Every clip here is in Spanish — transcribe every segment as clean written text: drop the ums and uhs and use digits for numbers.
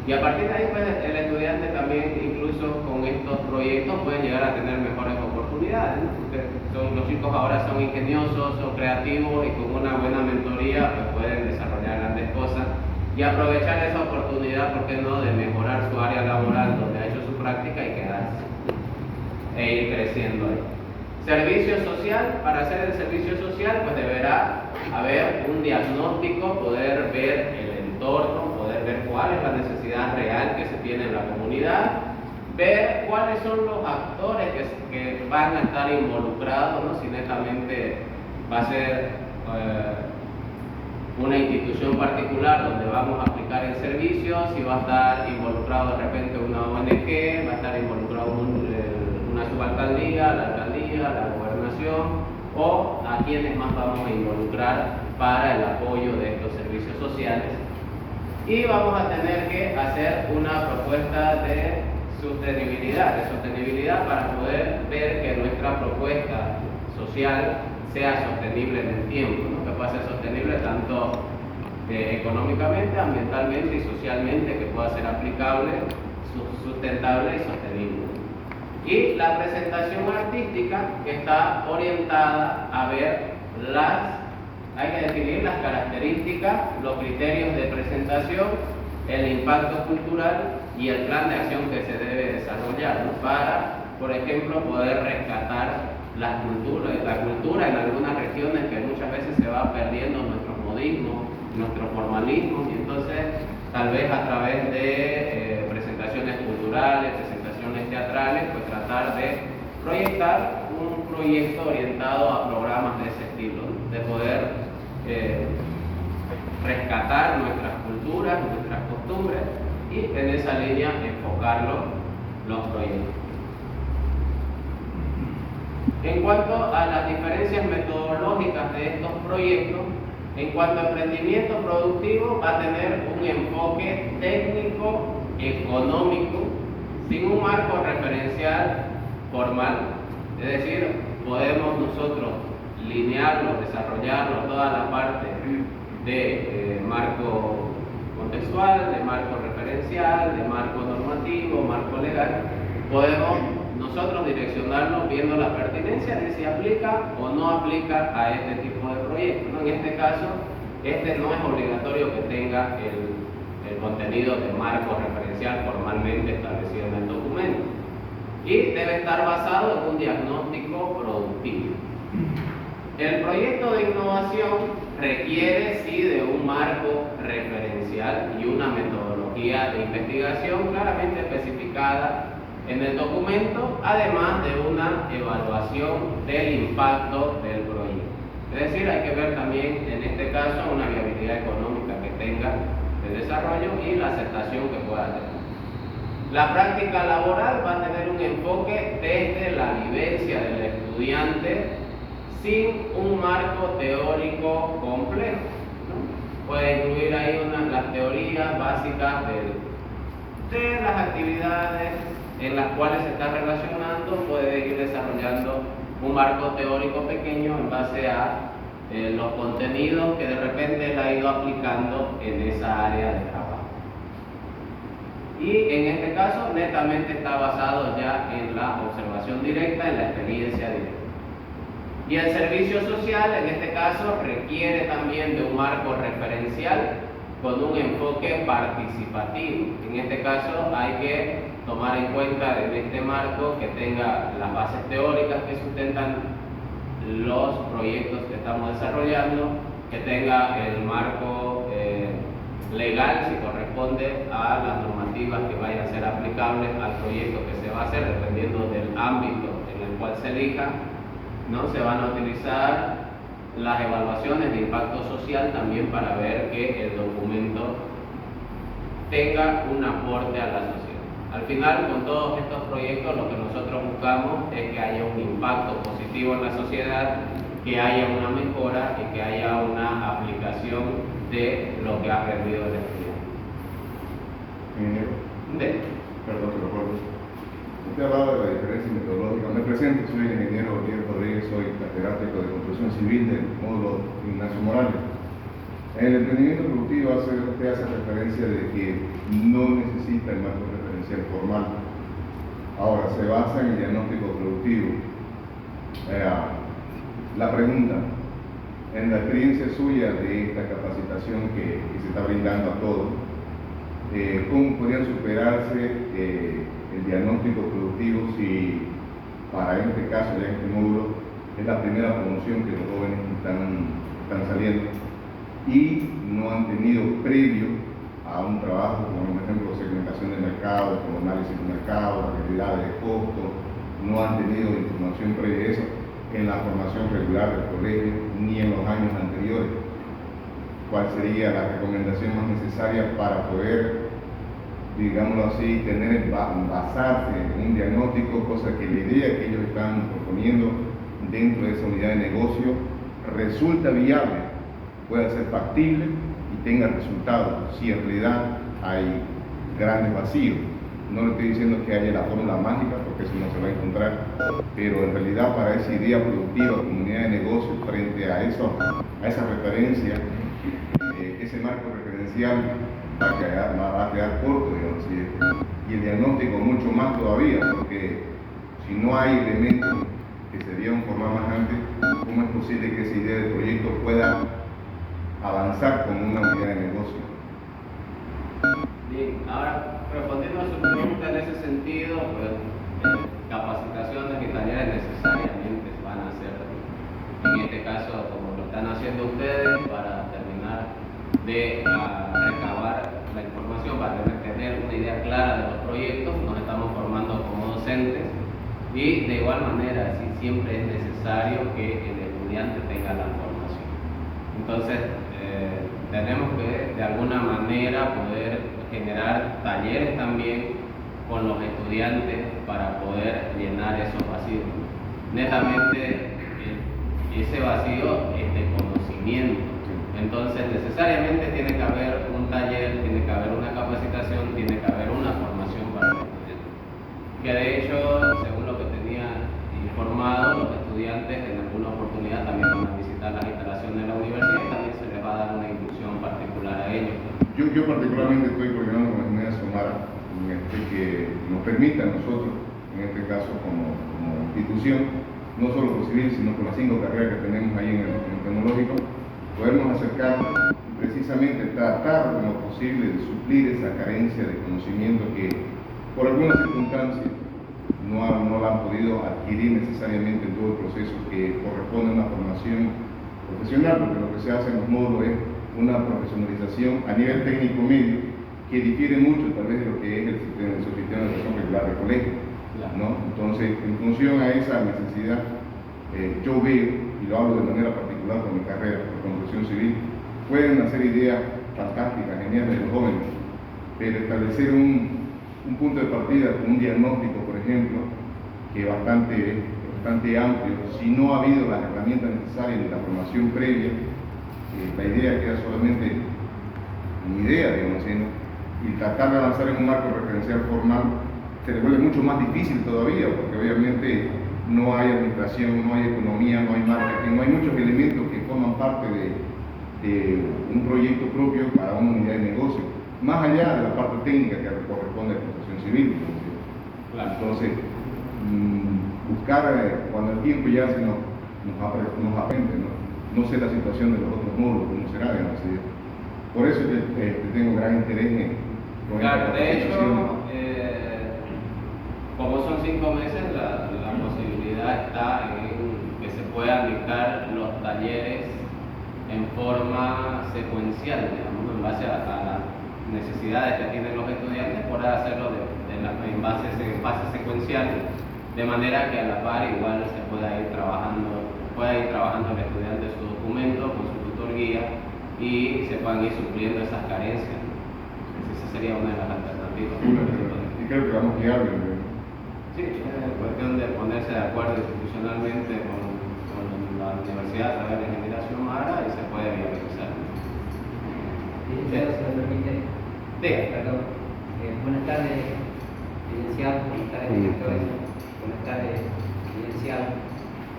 Y a partir de ahí, pues, el estudiante también, incluso con estos proyectos, puede llegar a tener mejores oportunidades, ¿no? Porque los chicos ahora son ingeniosos, son creativos y con una buena mentoría pues, pueden desarrollar grandes cosas y aprovechar esa oportunidad, ¿por qué no?, de mejorar su área laboral donde ha hecho su práctica y quedarse e ir creciendo ahí. Servicio social, para hacer el servicio social, pues deberá haber un diagnóstico, poder ver el entorno, poder ver cuál es la necesidad real que se tiene en la comunidad, ver cuáles son los actores que van a estar involucrados, ¿no? Si netamente va a ser una institución particular donde vamos a aplicar el servicio, si va a estar involucrado de repente una ONG, va a estar involucrado una subalcaldía, la alcaldía, la gobernación, o a quienes más vamos a involucrar para el apoyo de estos servicios sociales. Y vamos a tener que hacer una propuesta de sostenibilidad para poder ver que nuestra propuesta social sea sostenible en el tiempo, ¿no? Que pueda ser sostenible tanto económicamente, ambientalmente y socialmente, que pueda ser aplicable, sustentable y sostenible. Y la presentación artística, que está orientada a ver hay que definir las características, los criterios de presentación, el impacto cultural y el plan de acción que se debe desarrollar, ¿no? Para, por ejemplo, poder rescatar la cultura en algunas regiones que muchas veces se va perdiendo nuestros modismos, nuestros formalismos, y entonces tal vez a través de presentaciones culturales, presentaciones teatrales, pues tratar de proyectar un proyecto orientado a programas de ese estilo, ¿no? De poder rescatar nuestras culturas, nuestras costumbres y en esa línea enfocarlo los proyectos. En cuanto a las diferencias metodológicas de estos proyectos, en cuanto a emprendimiento productivo, va a tener un enfoque técnico, económico, sin un marco referencial formal. Es decir, podemos nosotros linearlo, desarrollarlo, toda la parte de marco contextual, de marco referencial, de marco normativo, marco legal. Podemos nosotros direccionarlo viendo la pertinencia de si aplica o no aplica a este tipo de proyectos, ¿no? En este caso, no es obligatorio que tenga el contenido de marco referencial formalmente establecido en el documento y debe estar basado en un diagnóstico productivo. El proyecto de innovación requiere sí de un marco referencial y una metodología de investigación claramente especificada en el documento, además de una evaluación del impacto del proyecto. Es decir, hay que ver también en este caso una viabilidad económica que tenga el desarrollo y la aceptación que pueda tener. La práctica laboral va a tener un enfoque desde la vivencia del estudiante sin un marco teórico complejo, ¿no? Puede incluir ahí las teorías básicas de las actividades en las cuales se está relacionando, puede ir desarrollando un marco teórico pequeño en base a los contenidos que de repente él ha ido aplicando en esa área de trabajo. Y en este caso, netamente está basado ya en la observación directa, en la experiencia directa. Y el servicio social, en este caso, requiere también de un marco referencial con un enfoque participativo. En este caso, hay que tomar en cuenta en este marco que tenga las bases teóricas que sustentan los proyectos que estamos desarrollando, que tenga el marco legal, si corresponde a las normativas que vayan a ser aplicables al proyecto que se va a hacer, dependiendo del ámbito en el cual se elija, ¿no? Se van a utilizar las evaluaciones de impacto social también para ver que el documento tenga un aporte a la sociedad. Al final, con todos estos proyectos, lo que nosotros buscamos es que haya un impacto positivo en la sociedad, que haya una mejora y que haya una aplicación de lo que ha aprendido el estudiante. Ingeniero. Perdón, te lo corto. Usted hablaba de la diferencia metodológica. Me presento, soy el ingeniero Diego Rodríguez, soy catedrático de construcción civil del módulo Ignacio Morales. En el emprendimiento productivo usted hace referencia de que no necesita el marco referencial formal. Ahora, se basa en el diagnóstico productivo. La pregunta, en la experiencia suya de esta capacitación que se está brindando a todos, ¿cómo podrían superarse el diagnóstico productivo si para este caso, ya en este módulo, es la primera promoción que los jóvenes están saliendo y no han tenido previo a un trabajo como por ejemplo segmentación de mercado, como análisis de mercado, realidades de costo, no han tenido información previa a eso en la formación regular del colegio ni en los años anteriores? ¿Cuál sería la recomendación más necesaria para poder, digámoslo así, basarse en un diagnóstico, cosa que la idea que ellos están proponiendo dentro de esa unidad de negocio resulta viable, pueda ser factible y tenga resultados? Si en realidad hay grandes vacíos, no le estoy diciendo que haya la fórmula mágica, porque eso no se va a encontrar, pero en realidad para esa idea productiva como unidad de negocio, frente a esa referencia, ese marco referencial va a quedar corto, digamos, y el diagnóstico mucho más todavía, porque si no hay elementos que se dieron formar más antes, ¿cómo es posible que esa idea de proyecto pueda avanzar como una unidad de negocio? Bien, ahora respondiendo a su pregunta en ese sentido, pues capacitaciones y talleres necesariamente van a ser, en este caso como lo están haciendo ustedes, para terminar de recabar la información, para tener una idea clara de los proyectos. Nos estamos formando como docentes y de igual manera siempre es necesario que el estudiante tenga la formación. Entonces tenemos que de alguna manera poder generar talleres también con los estudiantes para poder llenar esos vacíos. Netamente ese vacío es de conocimiento. Entonces necesariamente tiene que haber un taller, tiene que haber una capacitación, tiene que haber una formación para el estudiante. Que de hecho, según lo que tenía informado, los estudiantes en alguna oportunidad también van a visitar las instalaciones de la universidad y también se les va a dar una inducción particular a ellos. Yo particularmente estoy coordinando con la Unidad Somara que nos permita a nosotros, en este caso como institución, no solo por civil, sino por las 5 carreras que tenemos ahí en el tecnológico, podernos acercar y precisamente tratar lo posible de suplir esa carencia de conocimiento que por algunas circunstancias no la han podido adquirir necesariamente en todo el proceso que corresponde a una formación profesional, porque lo que se hace en los módulos es una profesionalización a nivel técnico medio que difiere mucho tal vez de lo que es el sistema de educación regular de colegio, ¿no? Entonces, en función a esa necesidad, yo veo, y lo hablo de manera particular con mi carrera por construcción civil, pueden hacer ideas fantásticas, geniales de los jóvenes, pero establecer un punto de partida con un diagnóstico, por ejemplo, que es bastante amplio, si no ha habido las herramientas necesarias de la formación previa, la idea queda solamente una idea, digamos, y tratar de avanzar en un marco referencial formal se le vuelve mucho más difícil todavía, porque obviamente no hay administración, no hay economía, no hay marketing, no hay muchos elementos que forman parte de un proyecto propio para una unidad de negocio, más allá de la parte técnica que corresponde a la construcción civil. Entonces, buscar cuando el tiempo ya nos aprende, no sé la situación de los otros módulos, cómo será, digamos. Por eso tengo gran interés con esta de hecho, capacitación. como son 5 meses, la posibilidad está en que se puedan dictar los talleres en forma secuencial, digamos, en base a las necesidades que tienen los estudiantes, poder hacerlo en base secuencial, de manera que a la par igual se pueda ir trabajando el estudiante su documento con su tutor guía y se puedan ir supliendo esas carencias. Esa sería una de las alternativas. Y creo que vamos viable. Sí, es cuestión de ponerse de acuerdo institucionalmente con la universidad a través de Generación Mara y se puede viabilizar. Licenciado, si me permite. Diga. Perdón. Buenas tardes, licenciado. Buenas tardes, directores. Buenas tardes, licenciado.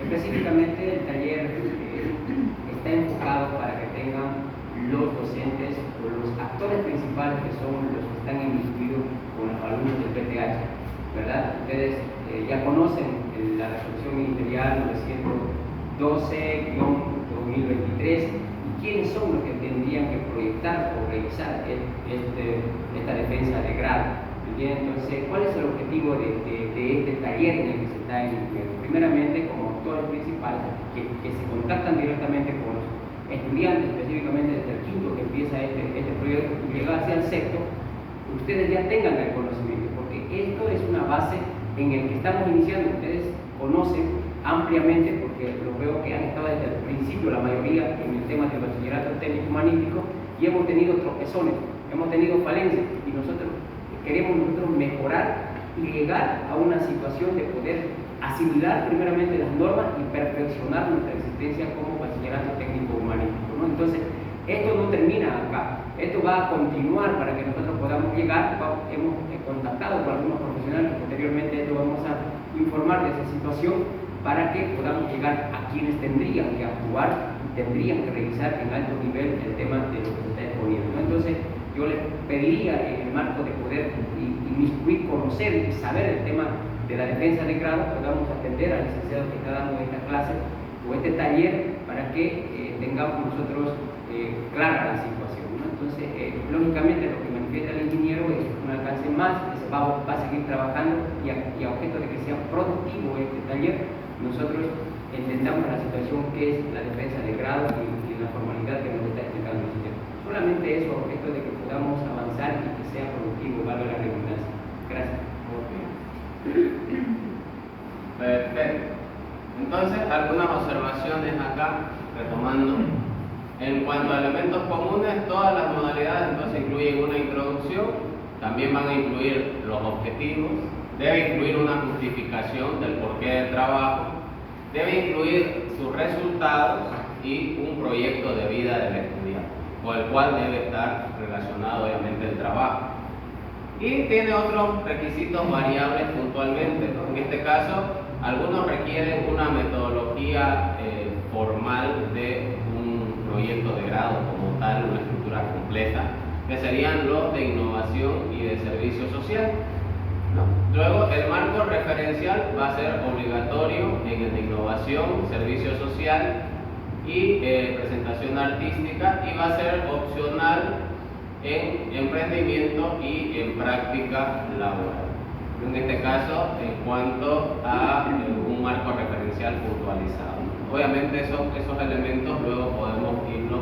Específicamente el taller está enfocado para que tengan los docentes o los actores principales que son los que están inmiscuidos con los alumnos del PTH, ¿verdad? Ustedes ya conocen la resolución ministerial 912-2023 y quiénes son los que tendrían que proyectar o revisar esta defensa de grado. Bien, entonces, ¿cuál es el objetivo de este taller en el que se está incluyendo? Primeramente, como actores principales que se contactan directamente con los estudiantes, específicamente desde el quinto que empieza este proyecto y llega hacia el sexto, ustedes ya tengan el conocimiento, porque esto es una base en el que estamos iniciando. Ustedes conocen ampliamente, porque lo veo que han estado desde el principio la mayoría en el tema del bachillerato técnico humanístico, y hemos tenido tropezones, hemos tenido falencias, y queremos mejorar y llegar a una situación de poder asimilar primeramente las normas y perfeccionar nuestra existencia como bachillerato técnico humanístico, ¿no? Entonces, esto no termina acá, esto va a continuar para que nosotros podamos llegar. Hemos contactado con algunos profesionales, posteriormente esto vamos a informar de esa situación para que podamos llegar a quienes tendrían que actuar y tendrían que revisar en alto nivel el tema de lo que se está exponiendo, ¿no? Entonces, yo les pediría en el marco de poder inmiscuir, conocer y saber el tema de la defensa de grado, podamos atender al licenciado que está dando esta clase o este taller para que tengamos nosotros clara la situación, ¿no? Entonces, lógicamente lo que manifiesta el ingeniero es un alcance más, que se va a seguir trabajando y a objeto de que sea productivo este taller, nosotros entendamos la situación que es la defensa de grado y la formalidad que nos está explicando el sistema. Solamente eso, a objeto de que podamos avanzar y que sea productivo, valga la redundancia. Gracias. Perfecto. Entonces, algunas observaciones acá, retomando. En cuanto a elementos comunes, todas las modalidades entonces incluyen una introducción, también van a incluir los objetivos, debe incluir una justificación del porqué del trabajo, debe incluir sus resultados y un proyecto de vida del estudiante, con el cual debe estar relacionado obviamente el trabajo. Y tiene otros requisitos variables puntualmente, ¿no? En este caso, algunos requieren una metodología formal de un proyecto de grado como tal, una estructura completa, que serían los de innovación y de servicio social, ¿no? Luego, el marco referencial va a ser obligatorio en el de innovación, servicio social y presentación artística, y va a ser opcional en emprendimiento y en práctica laboral. En este caso, en cuanto a un marco referencial puntualizado. Obviamente esos elementos luego podemos irlos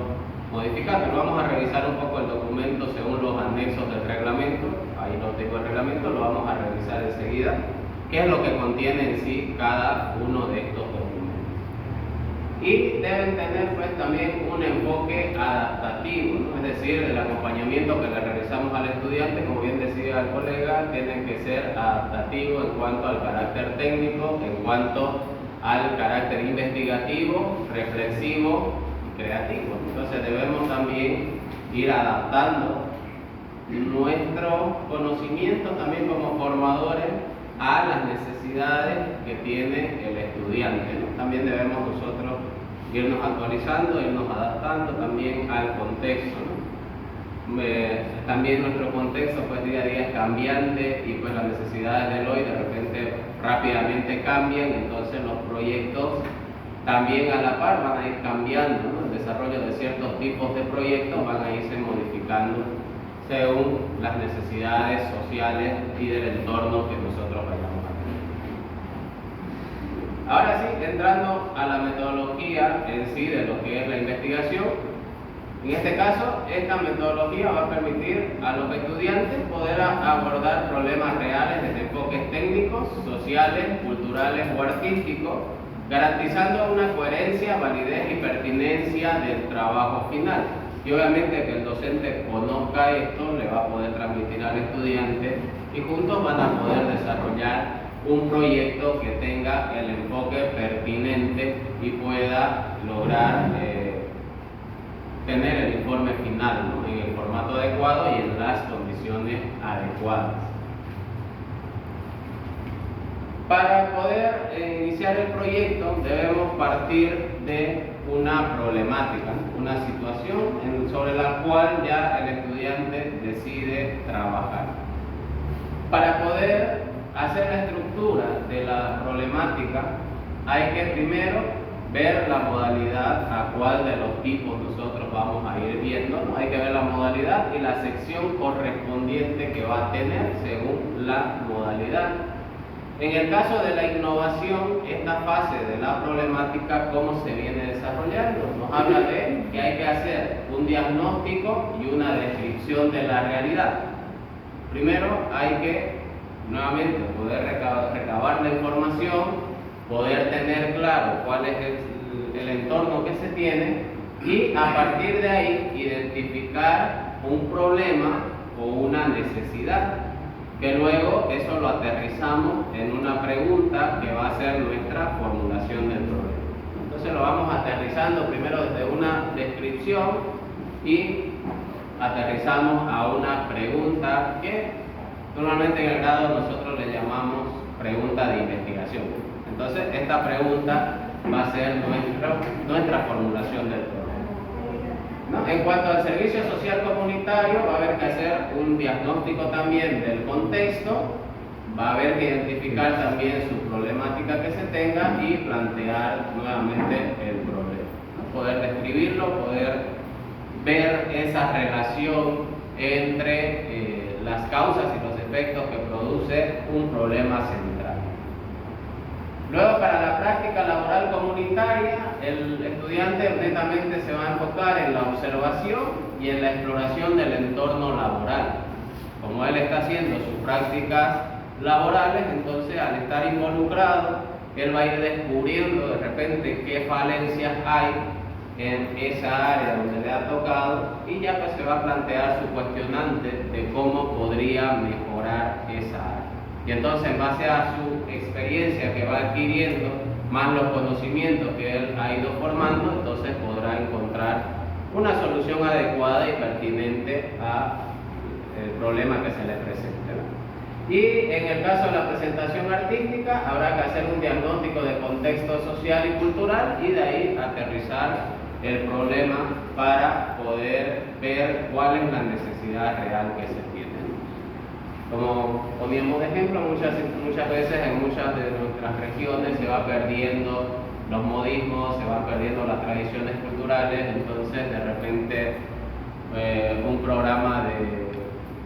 modificando. Vamos a revisar un poco el documento según los anexos del reglamento. Ahí no tengo el reglamento, lo vamos a revisar enseguida. ¿Qué es lo que contiene en sí cada uno de estos documentos? Y deben tener pues también un enfoque adaptativo, ¿no? Es decir, el acompañamiento que le realizamos al estudiante, como bien decía el colega, tiene que ser adaptativo en cuanto al carácter técnico, en cuanto al carácter investigativo, reflexivo y creativo. Entonces debemos también ir adaptando nuestro conocimiento también como formadores a las necesidades que tiene el estudiante, ¿no? También debemos nosotros irnos actualizando, irnos adaptando también al contexto, ¿no? También nuestro contexto pues día a día es cambiante y pues las necesidades del hoy de repente rápidamente cambian, entonces los proyectos también a la par van a ir cambiando, ¿no? El desarrollo de ciertos tipos de proyectos van a irse modificando según las necesidades sociales y del entorno que nosotros vayamos a tener. Ahora sí, entrando a la metodología en sí de lo que es la investigación. En este caso, esta metodología va a permitir a los estudiantes poder abordar problemas reales desde enfoques técnicos, sociales, culturales o artísticos, garantizando una coherencia, validez y pertinencia del trabajo final. Y obviamente que el docente conozca esto, le va a poder transmitir al estudiante y juntos van a poder desarrollar un proyecto que tenga el enfoque pertinente y pueda lograr tener el informe final, ¿no? En el formato adecuado y en las condiciones adecuadas. Para poder iniciar el proyecto debemos partir de una problemática, una situación sobre la cual ya el estudiante decide trabajar. Para poder hacer la estructura de la problemática, hay que primero ver la modalidad a cuál de los tipos nosotros vamos a ir viendo, ¿no? Hay que ver la modalidad y la sección correspondiente que va a tener según la modalidad. En el caso de la innovación, esta fase de la problemática, ¿cómo se viene desarrollando? Nos habla de que hay que hacer un diagnóstico y una descripción de la realidad. Primero hay que, nuevamente, poder recabar la información, poder tener claro cuál es el entorno que se tiene y a partir de ahí identificar un problema o una necesidad, que luego eso lo aterrizamos en una pregunta que va a ser nuestra formulación del problema. Entonces lo vamos aterrizando primero desde una descripción y aterrizamos a una pregunta que normalmente en el grado nosotros le llamamos pregunta de investigación. Entonces esta pregunta va a ser nuestra formulación del problema, ¿no? En cuanto al servicio social comunitario, va a haber que hacer un diagnóstico también del contexto, va a haber que identificar también su problemática que se tenga y plantear nuevamente el problema, ¿no? Poder describirlo, poder ver esa relación entre las causas y los efectos que produce un problema central. Luego, para la práctica laboral comunitaria, el estudiante netamente se va a enfocar en la observación y en la exploración del entorno laboral. Como él está haciendo sus prácticas laborales, entonces al estar involucrado, él va a ir descubriendo de repente qué falencias hay en esa área donde le ha tocado y ya pues se va a plantear su cuestionante de cómo podría mejorar esa área. Y entonces en base a su experiencia que va adquiriendo, más los conocimientos que él ha ido formando, entonces podrá encontrar una solución adecuada y pertinente al problema que se le presente, ¿no? Y en el caso de la presentación artística, habrá que hacer un diagnóstico de contexto social y cultural y de ahí aterrizar el problema para poder ver cuál es la necesidad real que se tiene. Como poníamos de ejemplo, muchas veces en muchas de nuestras regiones se va perdiendo los modismos, se van perdiendo las tradiciones culturales, entonces de repente un programa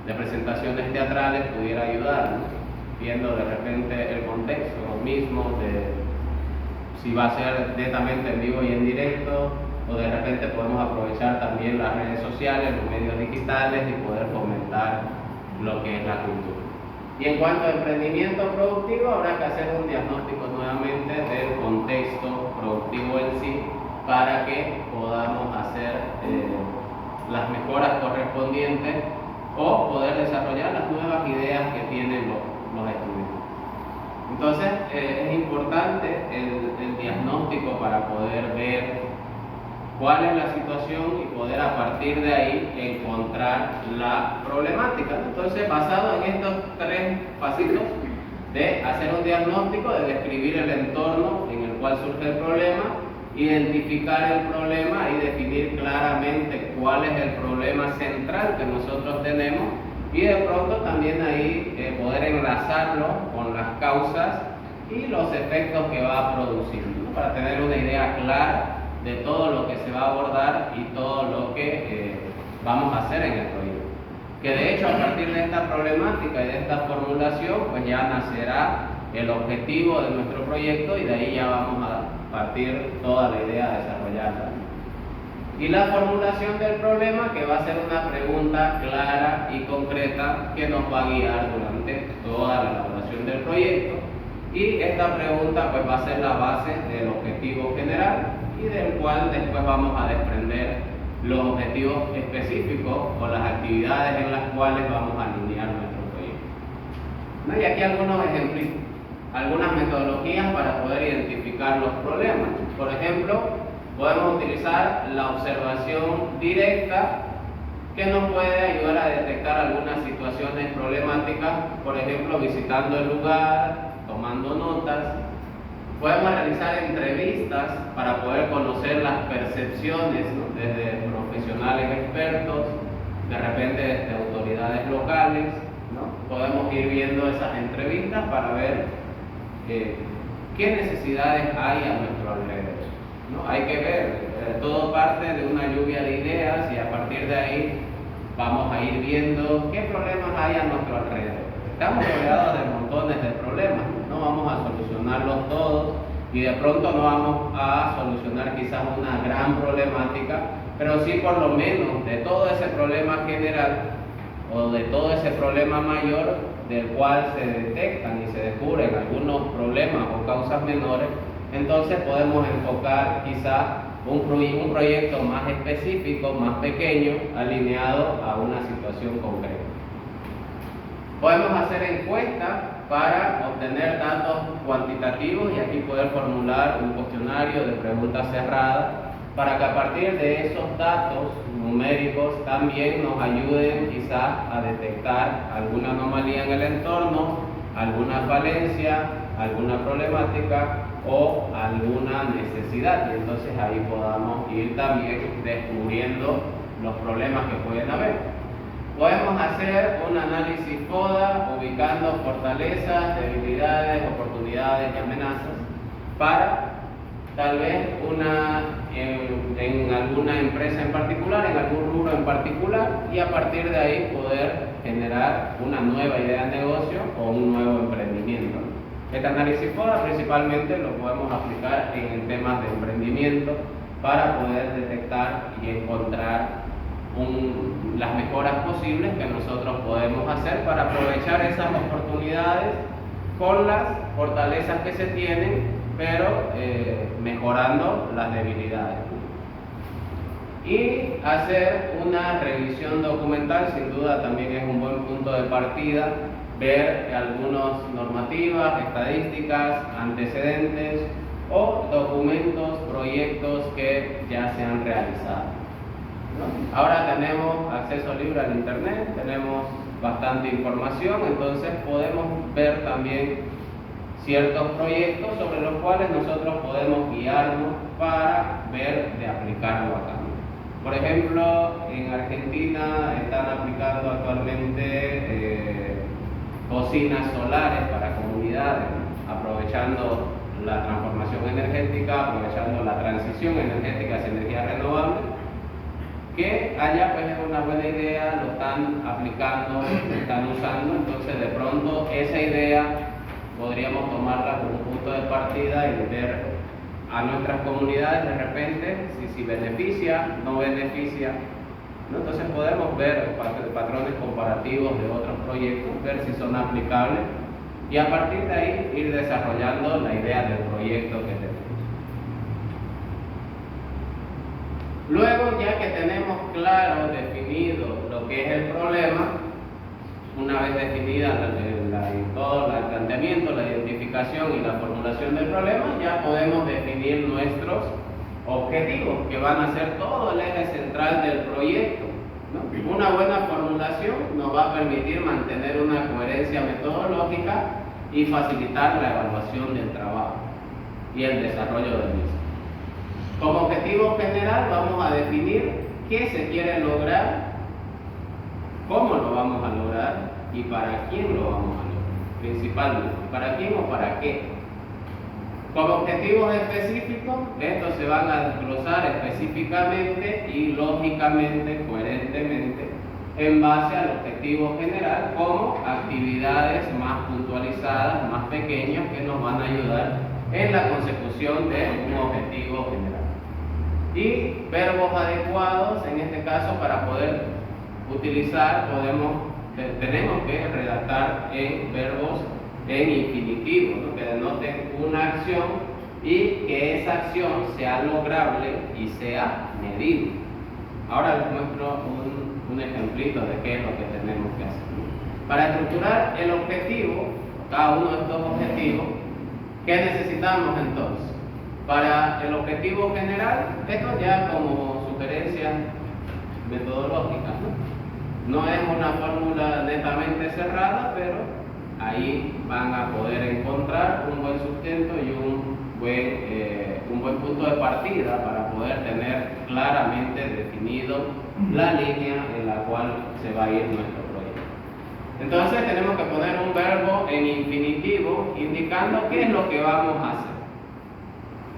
de presentaciones teatrales pudiera ayudar, ¿no? Viendo de repente el contexto mismo de si va a ser netamente en vivo y en directo, o de repente podemos aprovechar también las redes sociales, los medios digitales y poder fomentar lo que es la cultura. Y en cuanto a emprendimiento productivo, habrá que hacer un diagnóstico nuevamente del contexto productivo en sí para que podamos hacer las mejoras correspondientes o poder desarrollar las nuevas ideas que tienen los estudiantes. Entonces es importante el diagnóstico para poder ver cuál es la situación y poder a partir de ahí encontrar la problemática. Entonces, basado en estos tres pasitos de hacer un diagnóstico, de describir el entorno en el cual surge el problema, identificar el problema y definir claramente cuál es el problema central que nosotros tenemos y de pronto también ahí poder enlazarlo con las causas y los efectos que va a producir, ¿no? Para tener una idea clara de todo lo que se va a abordar y todo lo que vamos a hacer en el proyecto. Que de hecho a partir de esta problemática y de esta formulación pues ya nacerá el objetivo de nuestro proyecto y de ahí ya vamos a partir toda la idea de desarrollarla. Y la formulación del problema, que va a ser una pregunta clara y concreta que nos va a guiar durante toda la elaboración del proyecto, y esta pregunta pues va a ser la base del objetivo general y del cual después vamos a desprender los objetivos específicos o las actividades en las cuales vamos a alinear nuestro proyecto. ¿No? Y aquí algunos ejemplos, algunas metodologías para poder identificar los problemas. Por ejemplo, podemos utilizar la observación directa, que nos puede ayudar a detectar algunas situaciones problemáticas, por ejemplo, visitando el lugar, tomando notas, Podemos realizar entrevistas para poder conocer las percepciones, ¿no? Desde profesionales expertos, de repente desde autoridades locales, ¿no? Podemos ir viendo esas entrevistas para ver qué necesidades hay a nuestro alrededor, ¿no? Hay que ver, todo parte de una lluvia de ideas y a partir de ahí vamos a ir viendo qué problemas hay a nuestro alrededor. Estamos rodeados de montones de problemas, no vamos a solucionarlos todos y de pronto no vamos a solucionar quizás una gran problemática, pero sí por lo menos de todo ese problema general o de todo ese problema mayor del cual se detectan y se descubren algunos problemas o causas menores, entonces podemos enfocar quizás un proyecto más específico, más pequeño, alineado a una situación concreta. Podemos hacer encuestas para obtener datos cuantitativos y aquí poder formular un cuestionario de preguntas cerradas para que a partir de esos datos numéricos también nos ayuden quizás a detectar alguna anomalía en el entorno, alguna falencia, alguna problemática o alguna necesidad y entonces ahí podamos ir también descubriendo los problemas que pueden haber. Podemos hacer un análisis FODA ubicando fortalezas, debilidades, oportunidades y amenazas para tal vez en alguna empresa en particular, en algún rubro en particular y a partir de ahí poder generar una nueva idea de negocio o un nuevo emprendimiento. Este análisis FODA principalmente lo podemos aplicar en temas de emprendimiento para poder detectar y encontrar las mejoras posibles que nosotros podemos hacer para aprovechar esas oportunidades con las fortalezas que se tienen, pero mejorando las debilidades. Y hacer una revisión documental, sin duda también es un buen punto de partida, ver algunas normativas, estadísticas, antecedentes o documentos, proyectos que ya se han realizado, ¿no? Ahora tenemos acceso libre al internet, tenemos bastante información, entonces podemos ver también ciertos proyectos sobre los cuales nosotros podemos guiarnos para ver de aplicarlo acá. Por ejemplo, en Argentina están aplicando actualmente cocinas solares para comunidades, aprovechando la transformación energética, aprovechando la transición energética hacia energías renovables, que allá pues es una buena idea, lo están aplicando, lo están usando, entonces de pronto esa idea podríamos tomarla como un punto de partida y ver a nuestras comunidades de repente si beneficia, no beneficia, ¿no? Entonces podemos ver patrones comparativos de otros proyectos, ver si son aplicables y a partir de ahí ir desarrollando la idea del proyecto que tenemos. Luego, ya que tenemos claro, definido lo que es el problema, una vez definida todo el planteamiento, la identificación y la formulación del problema, ya podemos definir nuestros objetivos, que van a ser todo el eje central del proyecto, ¿no? Una buena formulación nos va a permitir mantener una coherencia metodológica y facilitar la evaluación del trabajo y el desarrollo del mismo. Como objetivo general vamos a definir qué se quiere lograr, cómo lo vamos a lograr y para quién lo vamos a lograr, principalmente, para quién o para qué. Como objetivos específicos, estos se van a desglosar específicamente y lógicamente, coherentemente, en base al objetivo general como actividades más puntualizadas, más pequeñas que nos van a ayudar en la consecución de un objetivo general. Y verbos adecuados, en este caso, para poder utilizar, tenemos que redactar en verbos en infinitivo, ¿no? Que denoten una acción y que esa acción sea lograble y sea medible. Ahora les muestro un ejemplito de qué es lo que tenemos que hacer. Para estructurar el objetivo, cada uno de estos objetivos, ¿qué necesitamos entonces? Para el objetivo general, esto ya como sugerencia metodológica, ¿no? No es una fórmula netamente cerrada, pero ahí van a poder encontrar un buen sustento y un buen punto de partida para poder tener claramente definido la línea en la cual se va a ir nuestro proyecto. Entonces tenemos que poner un verbo en infinitivo indicando qué es lo que vamos a hacer.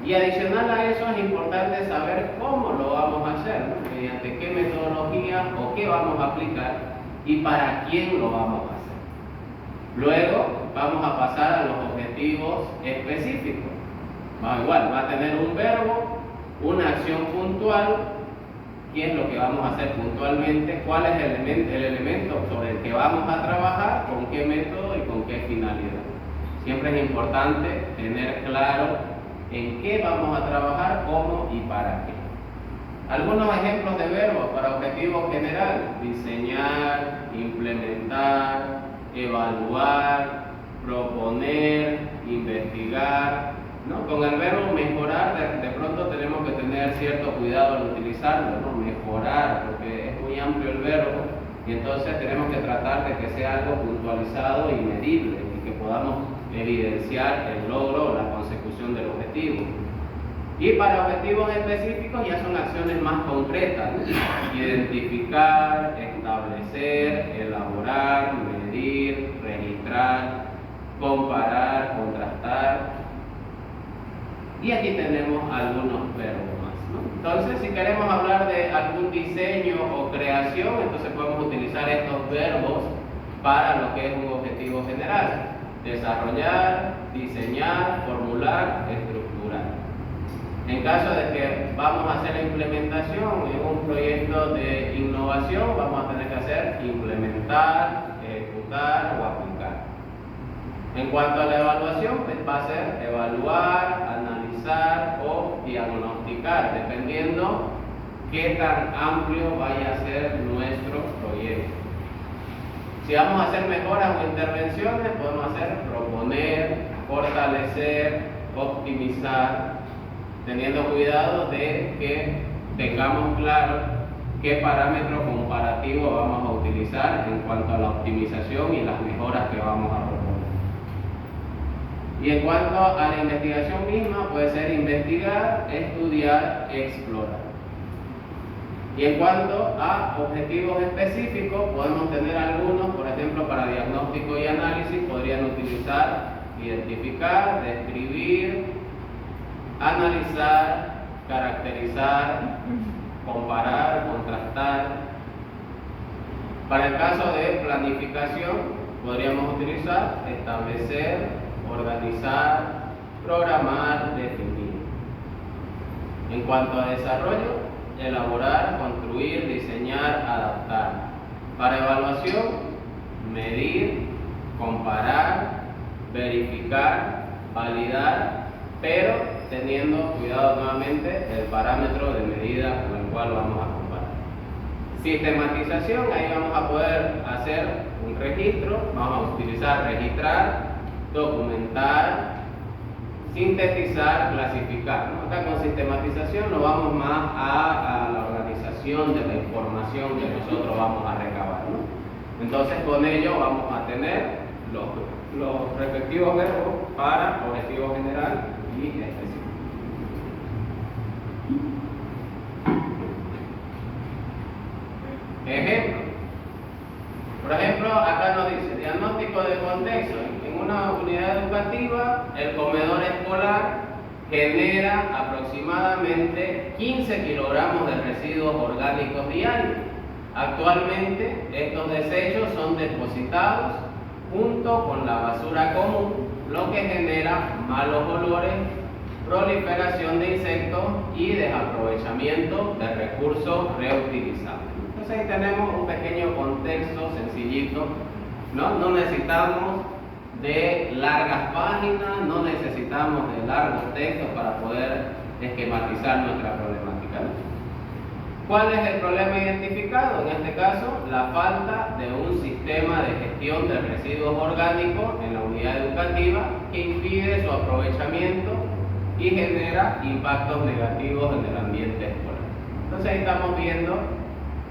Y adicional a eso es importante saber cómo lo vamos a hacer, ¿no? Mediante qué metodología o qué vamos a aplicar y para quién lo vamos a hacer. Luego vamos a pasar a los objetivos específicos. Igual, va a tener un verbo, una acción puntual, qué es lo que vamos a hacer puntualmente, cuál es el elemento sobre el que vamos a trabajar, con qué método y con qué finalidad. Siempre es importante tener claro en qué vamos a trabajar, cómo y para qué. Algunos ejemplos de verbos para objetivo general: diseñar, implementar, evaluar, proponer, investigar, ¿no? Con el verbo mejorar de pronto tenemos que tener cierto cuidado al utilizarlo, ¿no? Mejorar, porque es muy amplio el verbo y entonces tenemos que tratar de que sea algo puntualizado y medible y que podamos evidenciar el logro o la consecución del objetivo. Y para objetivos específicos ya son acciones más concretas, ¿no? Identificar, establecer, elaborar, medir, registrar, comparar, contrastar. Y aquí tenemos algunos verbos más, ¿no? Entonces, si queremos hablar de algún diseño o creación, entonces podemos utilizar estos verbos para lo que es un objetivo general: desarrollar, diseñar, formular, estructurar. En caso de que vamos a hacer la implementación en un proyecto de innovación, vamos a tener que hacer implementar, ejecutar o aplicar. En cuanto a la evaluación, pues va a ser evaluar, analizar o diagnosticar, dependiendo qué tan amplio vaya a ser nuestro proyecto. Si vamos a hacer mejoras o intervenciones, podemos hacer proponer, fortalecer, optimizar, teniendo cuidado de que tengamos claro qué parámetro comparativo vamos a utilizar en cuanto a la optimización y las mejoras que vamos a proponer. Y en cuanto a la investigación misma, puede ser investigar, estudiar, explorar. Y en cuanto a objetivos específicos, podemos tener algunos, por ejemplo, para diagnóstico y análisis, podrían utilizar identificar, describir, analizar, caracterizar, comparar, contrastar. Para el caso de planificación, podríamos utilizar establecer, organizar, programar, definir. En cuanto a desarrollo, elaborar, construir, diseñar, adaptar. Para evaluación, medir, comparar, verificar, validar, pero teniendo cuidado nuevamente del parámetro de medida con el cual vamos a comparar. Sistematización, ahí vamos a poder hacer un registro, vamos a utilizar registrar, documentar, sintetizar, clasificar, ¿no? Acá con sistematización nos vamos más a la organización de la información que nosotros vamos a recabar, ¿no? Entonces con ello vamos a tener los respectivos verbos para objetivo general y específico. Ejemplo. Por ejemplo, acá nos dice diagnóstico de contexto. En una unidad educativa, el comedor escolar genera aproximadamente 15 kilogramos de residuos orgánicos diarios. Actualmente, estos desechos son depositados junto con la basura común, lo que genera malos olores, proliferación de insectos y desaprovechamiento de recursos reutilizables. Entonces ahí tenemos un pequeño contexto sencillito, ¿no? No necesitamos de largas páginas, no necesitamos de largos textos para poder esquematizar nuestra problemática, ¿no? ¿Cuál es el problema identificado? En este caso, la falta de un sistema de gestión de residuos orgánicos en la unidad educativa que impide su aprovechamiento y genera impactos negativos en el ambiente escolar. Entonces ahí estamos viendo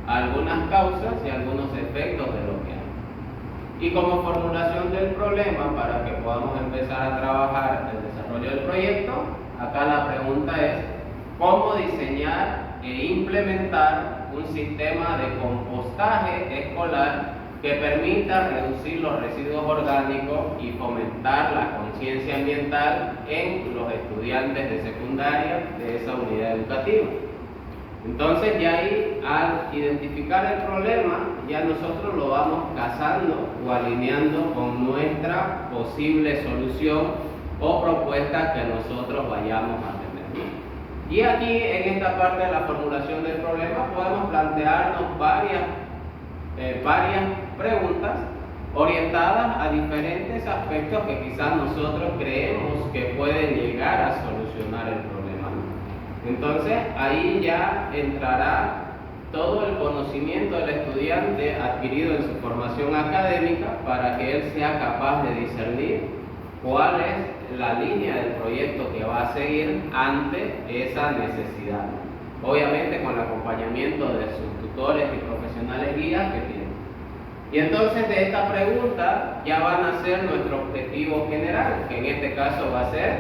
algunas causas y algunos efectos de lo que hay. Y como formulación del problema, para que podamos empezar a trabajar el desarrollo del proyecto, acá la pregunta es cómo diseñar e implementar un sistema de compostaje escolar que permita reducir los residuos orgánicos y fomentar la conciencia ambiental en los estudiantes de secundaria de esa unidad educativa. Entonces ya ahí, al identificar el problema, ya nosotros lo vamos casando o alineando con nuestra posible solución o propuesta que nosotros vayamos a tener. Y aquí, en esta parte de la formulación del problema, podemos plantearnos varias preguntas orientadas a diferentes aspectos que quizás nosotros creemos que pueden llegar a solucionar el problema. Entonces ahí ya entrará todo el conocimiento del estudiante adquirido en su formación académica para que él sea capaz de discernir cuál es la línea del proyecto que va a seguir ante esa necesidad. Obviamente con el acompañamiento de sus tutores y profesionales guías que tienen. Y entonces de esta pregunta ya van a ser nuestro objetivo general, que en este caso va a ser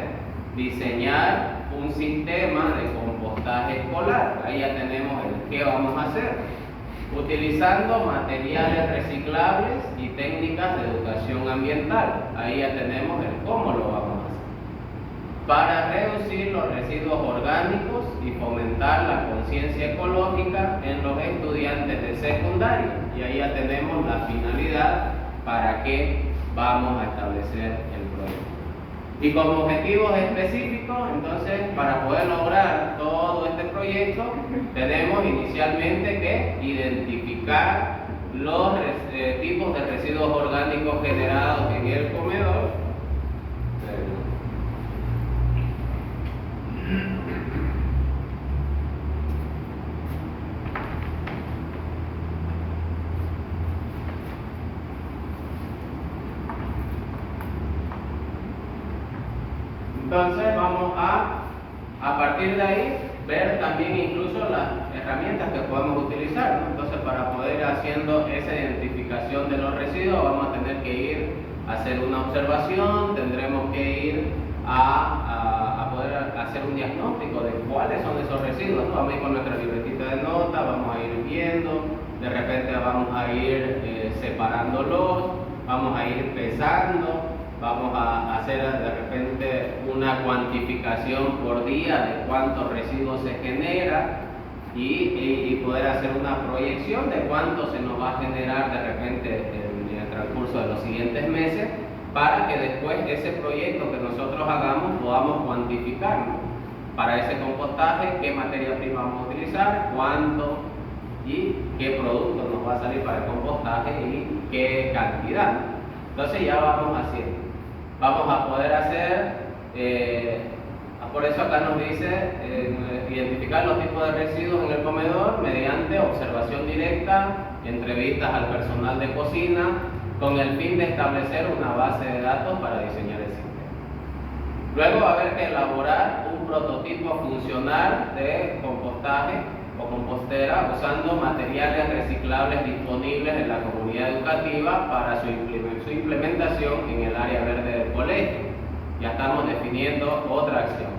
diseñar un sistema de compostaje escolar. Ahí ya tenemos el qué vamos a hacer, utilizando materiales reciclables y técnicas de educación ambiental. Ahí ya tenemos el cómo lo vamos a hacer, para reducir los residuos orgánicos y fomentar la conciencia ecológica en los estudiantes de secundaria. Y ahí ya tenemos la finalidad para qué vamos a establecer el proyecto. Y como objetivos específicos, entonces, para poder lograr todo este proyecto, tenemos inicialmente que identificar los tipos de residuos orgánicos generados en el comedor. Entonces vamos a partir de ahí, ver también incluso las herramientas que podemos utilizar, ¿no? Entonces para poder ir haciendo esa identificación de los residuos vamos a tener que ir a hacer una observación, tendremos que ir a poder hacer un diagnóstico de cuáles son esos residuos, ¿no? Vamos a ir con nuestra libretita de notas, vamos a ir viendo, de repente vamos a ir separándolos, vamos a ir pesando. Vamos a hacer de repente una cuantificación por día de cuántos residuos se genera y poder hacer una proyección de cuánto se nos va a generar de repente en el transcurso de los siguientes meses, para que después ese proyecto que nosotros hagamos podamos cuantificarlo. Para ese compostaje, qué materia prima vamos a utilizar, cuánto y qué producto nos va a salir para el compostaje y qué cantidad. Entonces ya vamos haciendo. Vamos a poder hacer, por eso acá nos dice, identificar los tipos de residuos en el comedor mediante observación directa, entrevistas al personal de cocina, con el fin de establecer una base de datos para diseñar el sistema. Luego va a haber que elaborar un prototipo funcional de compostaje o compostera usando materiales reciclables disponibles en la comunidad educativa para su implementación en el área verde del colegio. Ya estamos definiendo otra acción.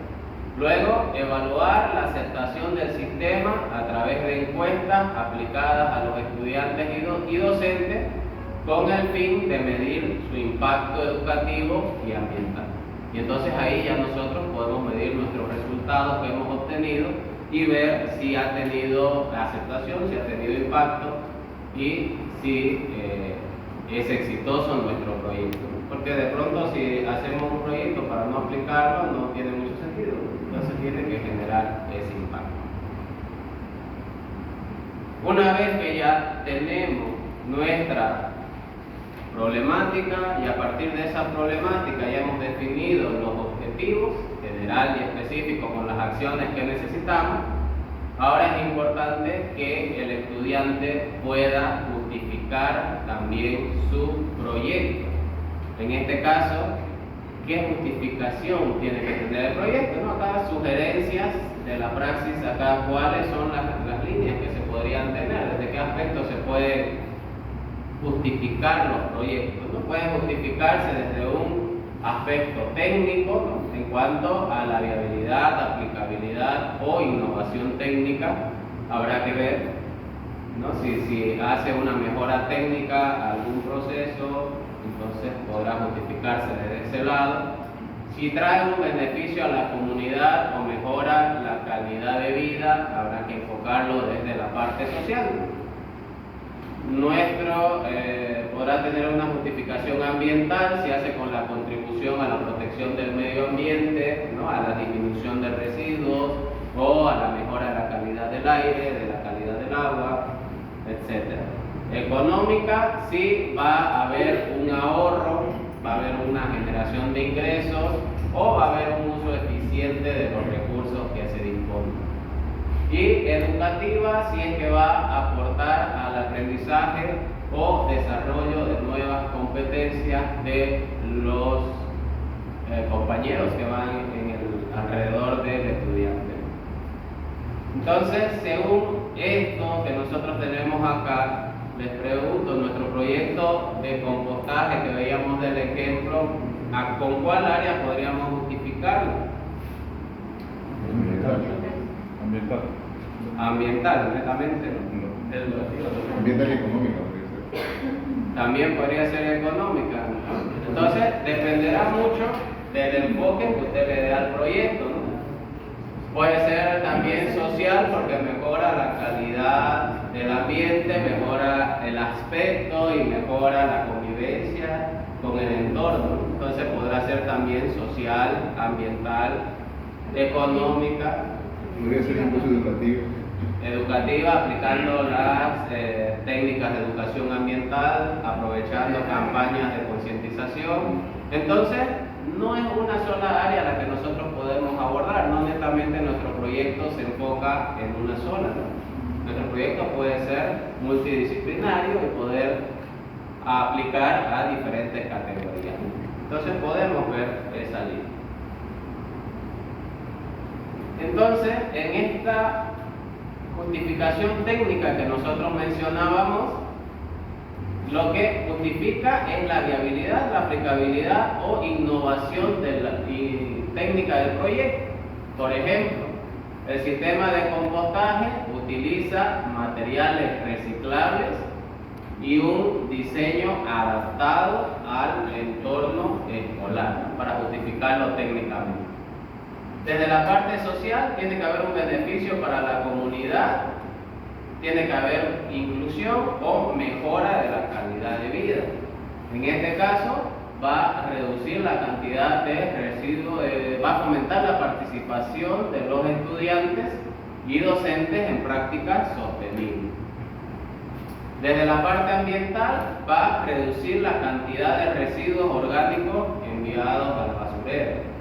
Luego, evaluar la aceptación del sistema a través de encuestas aplicadas a los estudiantes y docentes con el fin de medir su impacto educativo y ambiental. Y entonces ahí ya nosotros podemos medir nuestros resultados que hemos obtenido y ver si ha tenido aceptación, si ha tenido impacto y si es exitoso nuestro proyecto. Porque de pronto si hacemos un proyecto para no aplicarlo no tiene mucho sentido, entonces tiene que generar ese impacto. Una vez que ya tenemos nuestra problemática y a partir de esa problemática ya hemos definido los objetivos general y específico con las acciones que necesitamos, ahora es importante que el estudiante pueda justificar también su proyecto. En este caso, ¿qué justificación tiene que tener el proyecto? ¿No? Acá sugerencias de la praxis, acá cuáles son las líneas que se podrían tener, desde qué aspectos se puede justificar los proyectos, ¿no? Pueden justificarse desde un aspecto técnico, ¿no? En cuanto a la viabilidad, aplicabilidad o innovación técnica, habrá que ver, ¿no? Si hace una mejora técnica a algún proceso, entonces podrá justificarse desde ese lado. Si trae un beneficio a la comunidad o mejora la calidad de vida, habrá que enfocarlo desde la parte social. Nuestro podrá tener una justificación ambiental si hace con la contribución a la protección del medio ambiente, ¿no? A la disminución de residuos o a la mejora de la calidad del aire, de la calidad del agua, etc. Económica, sí va a haber un ahorro, va a haber una generación de ingresos o va a haber un uso eficiente de los recursos que se disponen. Y educativa, si es que va a aportar al aprendizaje o desarrollo de nuevas competencias de los compañeros que van alrededor del estudiante. Entonces, según esto que nosotros tenemos acá, les pregunto, nuestro proyecto de compostaje que veíamos del ejemplo, ¿con cuál área podríamos justificarlo? Ambiental, netamente, ¿no? Ambiental y económica, podría ser. También podría ser económica, ¿no? Entonces, dependerá mucho del enfoque que usted le dé al proyecto, ¿no? Puede ser también social porque mejora la calidad del ambiente, mejora el aspecto y mejora la convivencia con el entorno. Entonces podrá ser también social, ambiental, económica. Podría ser incluso educativa. Educativa, aplicando las técnicas de educación ambiental, aprovechando campañas de concientización. Entonces, no es una sola área la que nosotros podemos abordar, no netamente nuestro proyecto se enfoca en una sola, ¿no? Nuestro proyecto puede ser multidisciplinario y poder aplicar a diferentes categorías. Entonces podemos ver esa línea. Entonces, en esta justificación técnica que nosotros mencionábamos, lo que justifica es la viabilidad, la aplicabilidad o innovación técnica del proyecto. Por ejemplo, el sistema de compostaje utiliza materiales reciclables y un diseño adaptado al entorno escolar para justificarlo técnicamente. Desde la parte social tiene que haber un beneficio para la comunidad, tiene que haber inclusión o mejora de la calidad de vida. En este caso, va a reducir la cantidad de residuos, va a fomentar la participación de los estudiantes y docentes en prácticas sostenibles. Desde la parte ambiental, va a reducir la cantidad de residuos orgánicos enviados al basurero.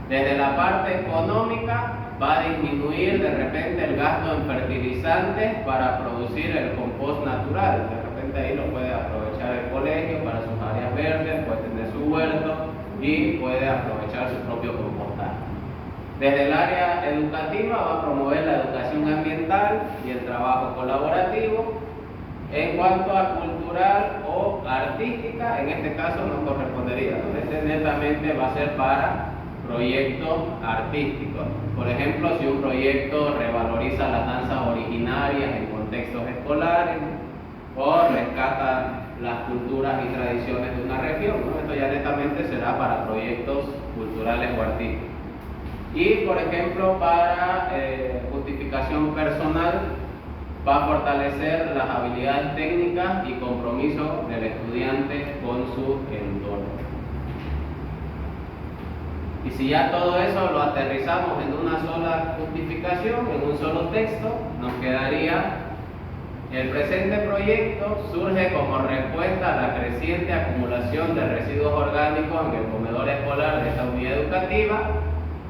Desde la parte económica, va a disminuir de repente el gasto en fertilizantes para producir el compost natural. De repente ahí lo puede aprovechar el colegio para sus áreas verdes, puede tener su huerto y puede aprovechar su propio compostaje. Desde el área educativa va a promover la educación ambiental y el trabajo colaborativo. En cuanto a cultural o artística, en este caso no correspondería, ¿no? Este netamente va a ser para proyectos artísticos. Por ejemplo, si un proyecto revaloriza las danzas originarias en contextos escolares o rescata las culturas y tradiciones de una región, ¿no? Esto ya netamente será para proyectos culturales o artísticos. Y, por ejemplo, para justificación personal, va a fortalecer las habilidades técnicas y compromiso del estudiante con su entorno. Y si ya todo eso lo aterrizamos en una sola justificación, en un solo texto, nos quedaría: el presente proyecto surge como respuesta a la creciente acumulación de residuos orgánicos en el comedor escolar de esta unidad educativa,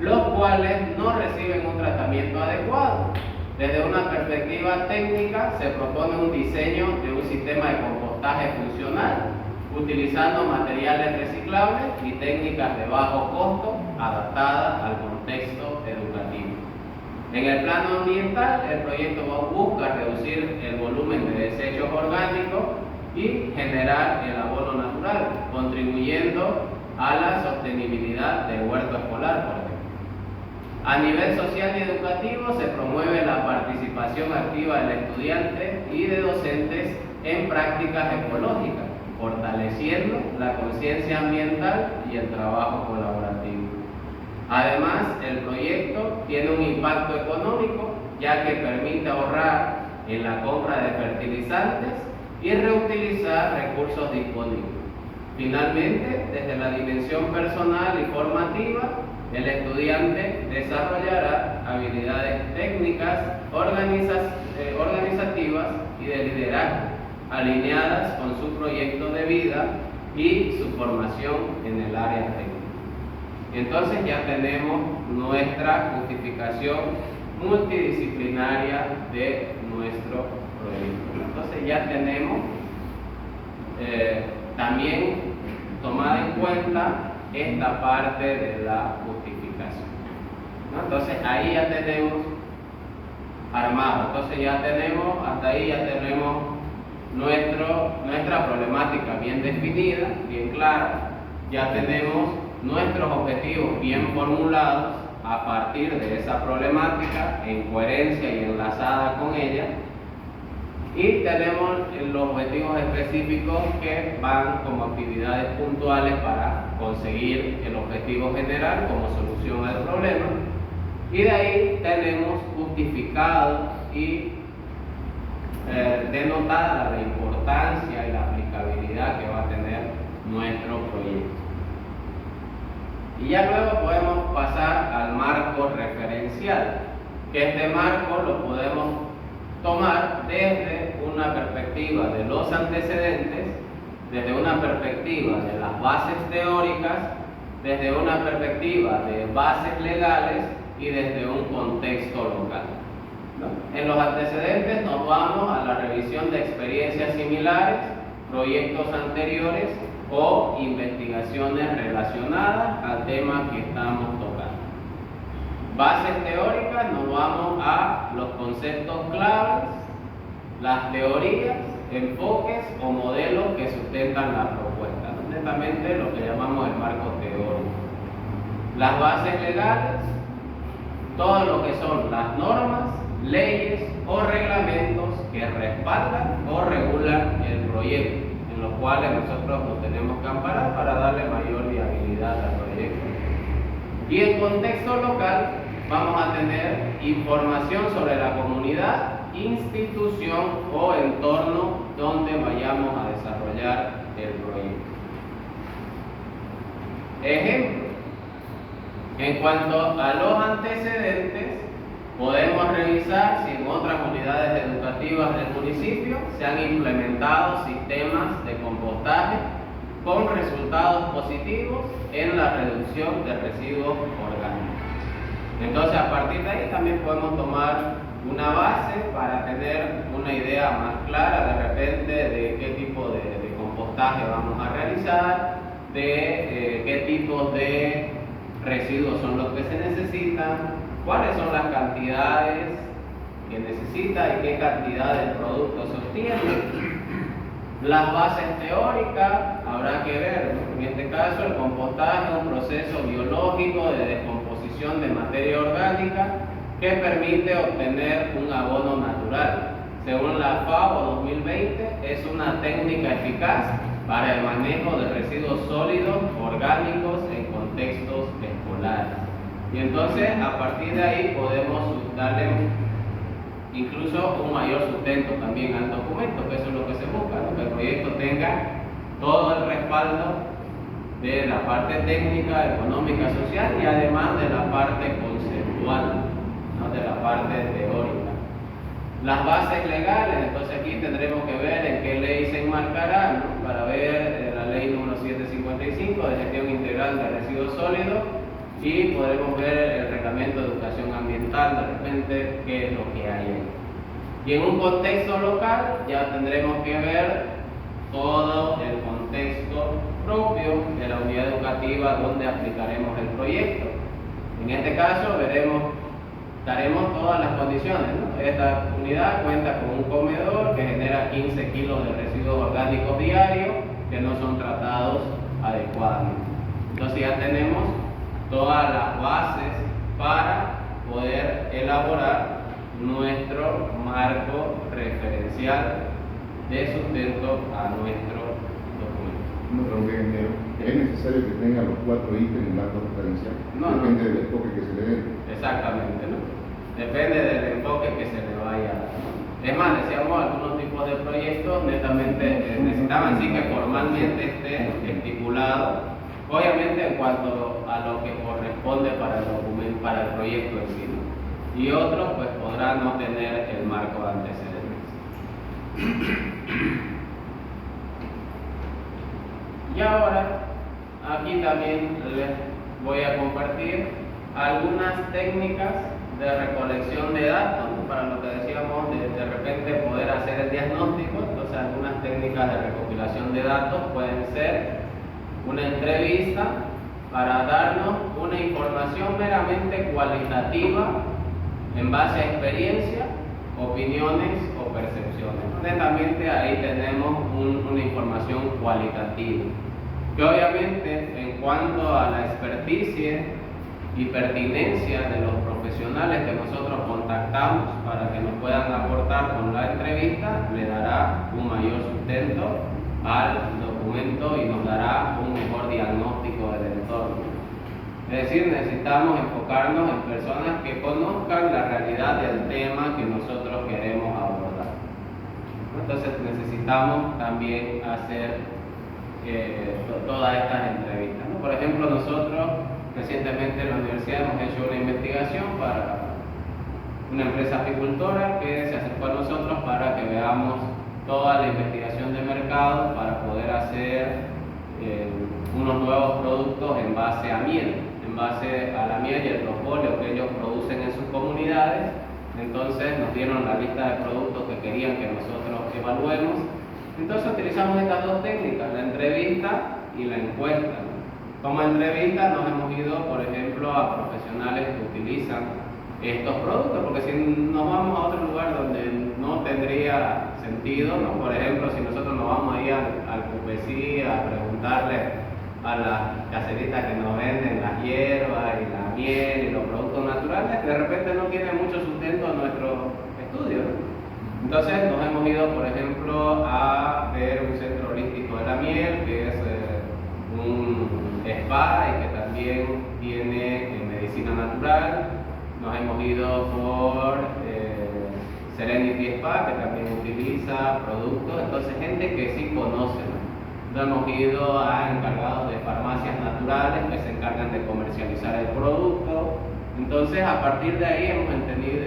los cuales no reciben un tratamiento adecuado. Desde una perspectiva técnica, se propone un diseño de un sistema de compostaje funcional, utilizando materiales reciclables y técnicas de bajo costo adaptadas al contexto educativo. En el plano ambiental, el proyecto busca reducir el volumen de desechos orgánicos y generar el abono natural, contribuyendo a la sostenibilidad del huerto escolar, por ejemplo. A nivel social y educativo se promueve la participación activa del estudiante y de docentes en prácticas ecológicas, fortaleciendo la conciencia ambiental y el trabajo colaborativo. Además, el proyecto tiene un impacto económico, ya que permite ahorrar en la compra de fertilizantes y reutilizar recursos disponibles. Finalmente, desde la dimensión personal y formativa, el estudiante desarrollará habilidades técnicas, organizativas y de liderazgo, alineadas con su proyecto de vida y su formación en el área técnica. Entonces ya tenemos nuestra justificación multidisciplinaria de nuestro proyecto. Entonces ya tenemos también tomada en cuenta esta parte de la justificación, ¿no? Entonces ahí ya tenemos armado. Entonces ya tenemos, hasta ahí ya tenemos nuestra problemática bien definida, bien clara. Ya tenemos nuestros objetivos bien formulados a partir de esa problemática, en coherencia y enlazada con ella. Y tenemos los objetivos específicos que van como actividades puntuales para conseguir el objetivo general como solución al problema. Y de ahí tenemos justificado y denotada la importancia y la aplicabilidad que va a tener nuestro proyecto. Y ya luego podemos pasar al marco referencial, que este marco lo podemos tomar desde una perspectiva de los antecedentes, desde una perspectiva de las bases teóricas, desde una perspectiva de bases legales y desde un contexto local, ¿no? En los antecedentes nos vamos a la revisión de experiencias similares, proyectos anteriores o investigaciones relacionadas al tema que estamos tocando. Bases teóricas, nos vamos a los conceptos claves, las teorías, enfoques o modelos que sustentan la propuesta, ¿no? Netamente lo que llamamos el marco teórico. Las bases legales, todo lo que son las normas, leyes o reglamentos que respaldan o regulan el proyecto, en los cuales nosotros nos tenemos que amparar para darle mayor viabilidad al proyecto. Y en contexto local vamos a tener información sobre la comunidad, institución o entorno donde vayamos a desarrollar el proyecto. Ejemplo, en cuanto a los antecedentes, podemos revisar si en otras unidades educativas del municipio se han implementado sistemas de compostaje con resultados positivos en la reducción de residuos orgánicos. Entonces, a partir de ahí también podemos tomar una base para tener una idea más clara de repente de qué tipo de compostaje vamos a realizar, de qué tipos de residuos son los que se necesitan, cuáles son las cantidades que necesita y qué cantidad de producto se obtiene. Las bases teóricas habrá que ver, ¿no? En este caso el compostaje es un proceso biológico de descomposición de materia orgánica que permite obtener un abono natural. Según la FAO 2020, es una técnica eficaz para el manejo de residuos sólidos orgánicos en contextos escolares. Y entonces, a partir de ahí podemos darle incluso un mayor sustento también al documento, que eso es lo que se busca, ¿no? Que el proyecto tenga todo el respaldo de la parte técnica, económica, social y además de la parte conceptual, ¿no? De la parte teórica. Las bases legales, entonces aquí tendremos que ver en qué ley se enmarcará, ¿no? Para ver la ley número 755 de gestión integral de residuos sólidos y podremos ver el reglamento de educación ambiental, de repente, qué es lo que hay ahí. Y en un contexto local ya tendremos que ver todo el contexto propio de la unidad educativa donde aplicaremos el proyecto. En este caso veremos daremos todas las condiciones, ¿no? Esta unidad cuenta con un comedor que genera 15 kilos de residuos orgánicos diarios que no son tratados adecuadamente. Entonces ya tenemos todas las bases para poder elaborar nuestro marco referencial de sustento a nuestro documento. No, pero ingeniero, ¿es necesario que tenga los 4 ítems en el marco referencial? No, depende del enfoque que se le dé. Exactamente, ¿no? Depende del enfoque que se le vaya a dar. Es más, decíamos, algunos tipos de proyectos netamente necesitaban sí que formalmente esté estipulado, obviamente en cuanto a lo que corresponde para el documento, para el proyecto en sí, ¿no? Y otros pues podrán no tener el marco de antecedentes. Y ahora, aquí también les voy a compartir algunas técnicas de recolección de datos, ¿no? Para lo que decíamos de repente poder hacer el diagnóstico. Entonces algunas técnicas de recopilación de datos pueden ser una entrevista para darnos una información meramente cualitativa en base a experiencia, opiniones o percepciones. Netamente ahí tenemos una información cualitativa, que obviamente en cuanto a la experticia y pertinencia de los profesionales que nosotros contactamos para que nos puedan aportar con la entrevista, le dará un mayor sustento al documento y nos dará un mejor diagnóstico del entorno. Es decir, necesitamos enfocarnos en personas que conozcan la realidad del tema que nosotros queremos abordar. Entonces necesitamos también hacer todas estas entrevistas, ¿no? Por ejemplo, nosotros recientemente en la universidad hemos hecho una investigación para una empresa apicultora que se acercó a nosotros para que veamos toda la investigación de mercado para poder hacer unos nuevos productos en base a miel, en base a la miel y el propóleo que ellos producen en sus comunidades. Entonces nos dieron la lista de productos que querían que nosotros evaluemos. Entonces utilizamos estas dos técnicas, la entrevista y la encuesta, ¿no? Como entrevista nos hemos ido, por ejemplo, a profesionales que utilizan estos productos, porque si nos vamos a otro lugar donde no tendría sentido, ¿no? Por ejemplo, si nosotros nos vamos ahí al Cupesí a preguntarle a las caseritas que nos venden las hierbas y la miel y los productos naturales, que de repente no tiene mucho sustento en nuestro estudio, ¿no? Entonces nos hemos ido, por ejemplo, a ver un centro holístico de la miel, que es un spa y que también tiene medicina natural. Nos hemos ido por Serenity Spa, que también utiliza productos. Entonces gente que sí conoce, ¿no? Nos hemos ido a encargados de farmacias naturales que se encargan de comercializar el producto. Entonces a partir de ahí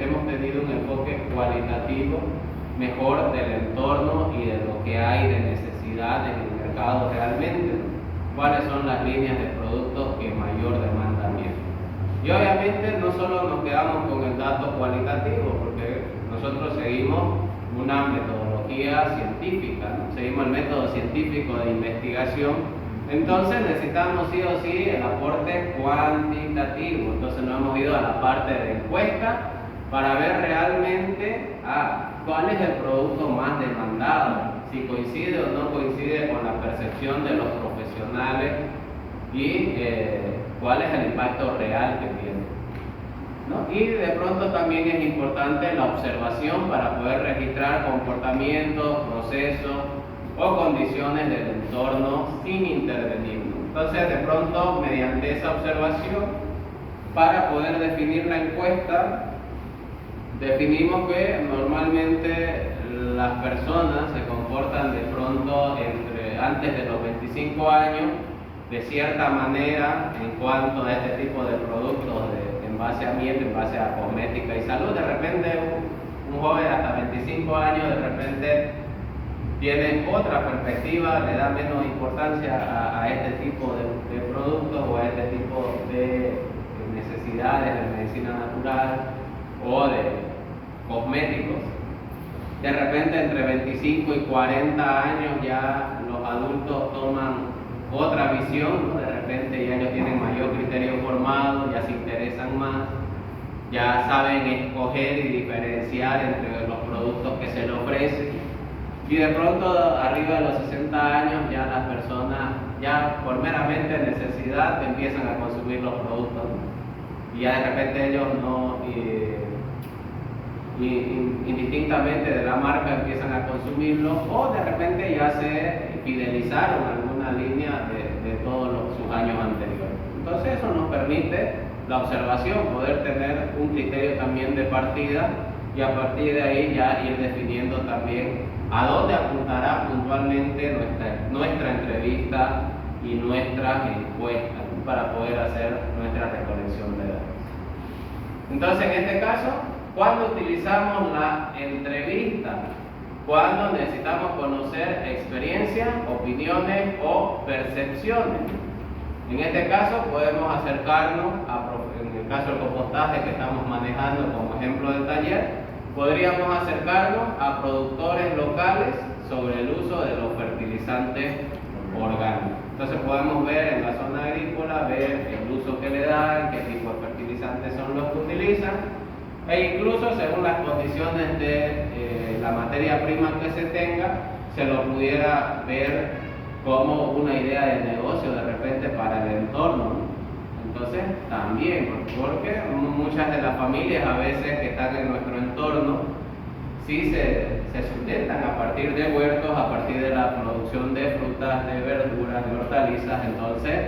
hemos tenido un enfoque cualitativo mejor del entorno y de lo que hay de necesidad en el mercado realmente, ¿no? Cuáles son las líneas de productos que mayor demanda tienen. Y obviamente no solo nos quedamos con el dato cualitativo, porque nosotros seguimos una metodología científica, ¿no? Seguimos el método científico de investigación. Entonces necesitamos sí o sí el aporte cuantitativo. Entonces nos hemos ido a la parte de encuesta para ver realmente cuál es el producto más demandado, si coincide o no coincide con la percepción de los profesionales y cuál es el impacto real que tiene, ¿no? Y de pronto también es importante la observación para poder registrar comportamientos, procesos o condiciones del entorno sin intervenir. Entonces, de pronto, mediante esa observación, para poder definir la encuesta, definimos que normalmente las personas se comportan de pronto antes de los 25 años de cierta manera en cuanto a este tipo de productos en base a miel, en base a cosmética y salud. De repente un joven hasta 25 años de repente tiene otra perspectiva, le da menos importancia a este tipo de productos o a este tipo de necesidades de medicina natural o de cosméticos. De repente entre 25 y 40 años ya los adultos toman otra visión, ¿no? De repente ya ellos tienen mayor criterio formado, ya se interesan más. ya saben escoger y diferenciar entre los productos que se le ofrecen. Y de pronto, arriba de los 60 años, ya las personas, ya por meramente necesidad, empiezan a consumir los productos. Y ya de repente ellos no, indistintamente de la marca, empiezan a consumirlo, o de repente ya se fidelizaron a alguna línea de todos sus años anteriores. Entonces eso nos permite la observación, poder tener un criterio también de partida y a partir de ahí ya ir definiendo también a dónde apuntará puntualmente nuestra entrevista y nuestra encuesta para poder hacer nuestra recolección de datos. Entonces, en este caso, cuando utilizamos la entrevista, cuando necesitamos conocer experiencias, opiniones o percepciones. En este caso podemos acercarnos, en el caso del compostaje que estamos manejando como ejemplo del taller, podríamos acercarnos a productores locales sobre el uso de los fertilizantes orgánicos. Entonces podemos ver en la zona agrícola, ver el uso que le dan, qué tipo de fertilizantes son los que utilizan, e incluso según las condiciones de la materia prima que se tenga, se lo pudiera ver como una idea de negocio de repente para el entorno, ¿no? Entonces también, porque muchas de las familias a veces que están en nuestro entorno sí se sustentan a partir de huertos, a partir de la producción de frutas, de verduras, de hortalizas. Entonces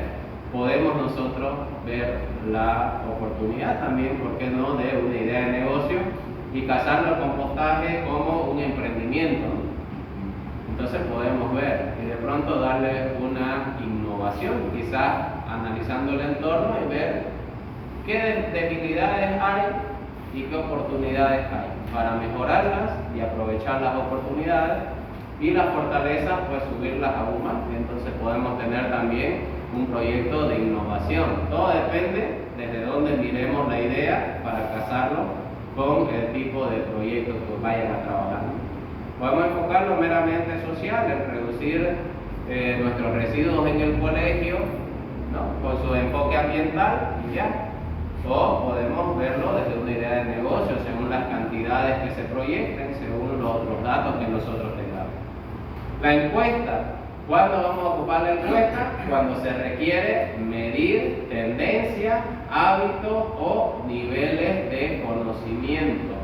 podemos nosotros ver la oportunidad también, ¿por qué no?, de una idea de negocio y casarlo al compostaje como un emprendimiento, ¿no? Entonces podemos ver y de pronto darle una innovación, quizás analizando el entorno y ver qué debilidades hay y qué oportunidades hay para mejorarlas y aprovechar las oportunidades, y las fortalezas pues subirlas aún más. Y entonces podemos tener también un proyecto de innovación. Todo depende desde dónde miremos la idea para casarlo con el tipo de proyectos que vayan a trabajar. Podemos enfocarlo meramente social, en reducir nuestros residuos en el colegio, ¿no?, con su enfoque ambiental y ya. O podemos verlo desde una idea de negocio, según las cantidades que se proyecten, según los datos que nosotros tengamos. La encuesta. ¿Cuándo vamos a ocupar la encuesta? Cuando se requiere medir tendencia, hábitos o niveles de conocimiento.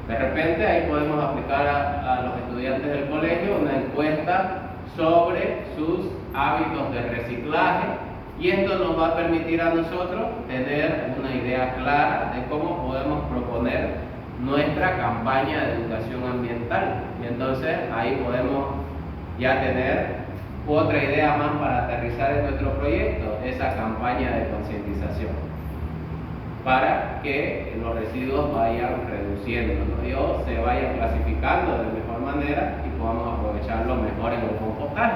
De repente ahí podemos aplicar a los estudiantes del colegio una encuesta sobre sus hábitos de reciclaje, y esto nos va a permitir a nosotros tener una idea clara de cómo podemos proponer nuestra campaña de educación ambiental. Y entonces ahí podemos ya tener otra idea más para aterrizar en nuestro proyecto, esa campaña de concientización, para que los residuos vayan reduciendo, ¿no?, o se vayan clasificando de mejor manera y podamos aprovecharlo mejor en el compostaje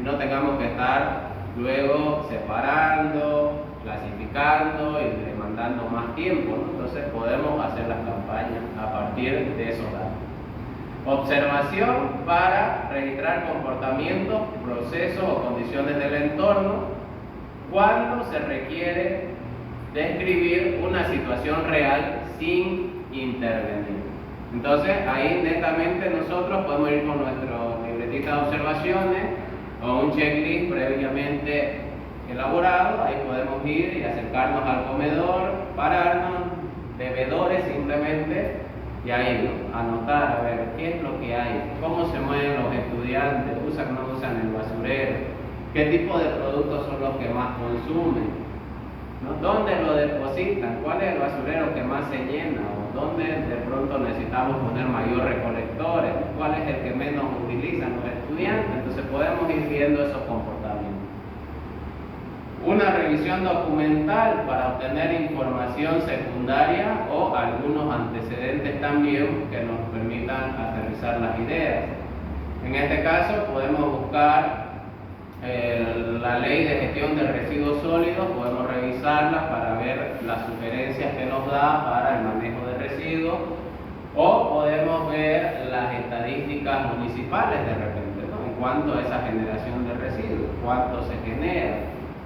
y no tengamos que estar luego separando, clasificando y demandando más tiempo, ¿no? Entonces podemos hacer las campañas a partir de esos datos. Observación para registrar comportamientos, procesos o condiciones del entorno cuando se requiere describir una situación real sin intervenir. Entonces ahí netamente nosotros podemos ir con nuestra libretita de observaciones o un checklist previamente elaborado. Ahí podemos ir y acercarnos al comedor, pararnos, bebedores simplemente, y ahí, ¿no?, anotar, a ver qué es lo que hay, cómo se mueven los estudiantes, usan o no usan el basurero, qué tipo de productos son los que más consumen, ¿no?, dónde lo depositan, cuál es el basurero que más se llena, o dónde de pronto necesitamos poner mayor recolectores, cuál es el que menos utilizan los estudiantes. Entonces podemos ir viendo esos comportamientos. Una revisión documental para obtener información secundaria o algunos antecedentes también que nos permitan aterrizar las ideas. En este caso podemos buscar la ley de gestión de residuos sólidos, podemos revisarla para ver las sugerencias que nos da para el manejo de residuos, o podemos ver las estadísticas municipales de repente, ¿no?, en cuanto a esa generación de residuos, cuánto se genera,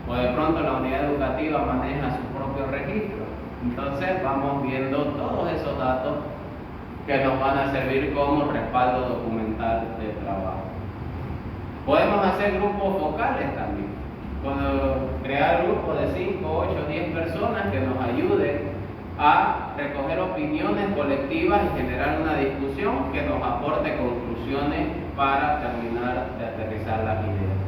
o de pronto la unidad educativa maneja su propio registro. Entonces vamos viendo todos esos datos que nos van a servir como respaldo documental de trabajo. Podemos hacer grupos focales también. Crear grupos de 5, 8, 10 personas que nos ayuden a recoger opiniones colectivas y generar una discusión que nos aporte conclusiones para terminar de aterrizar las ideas.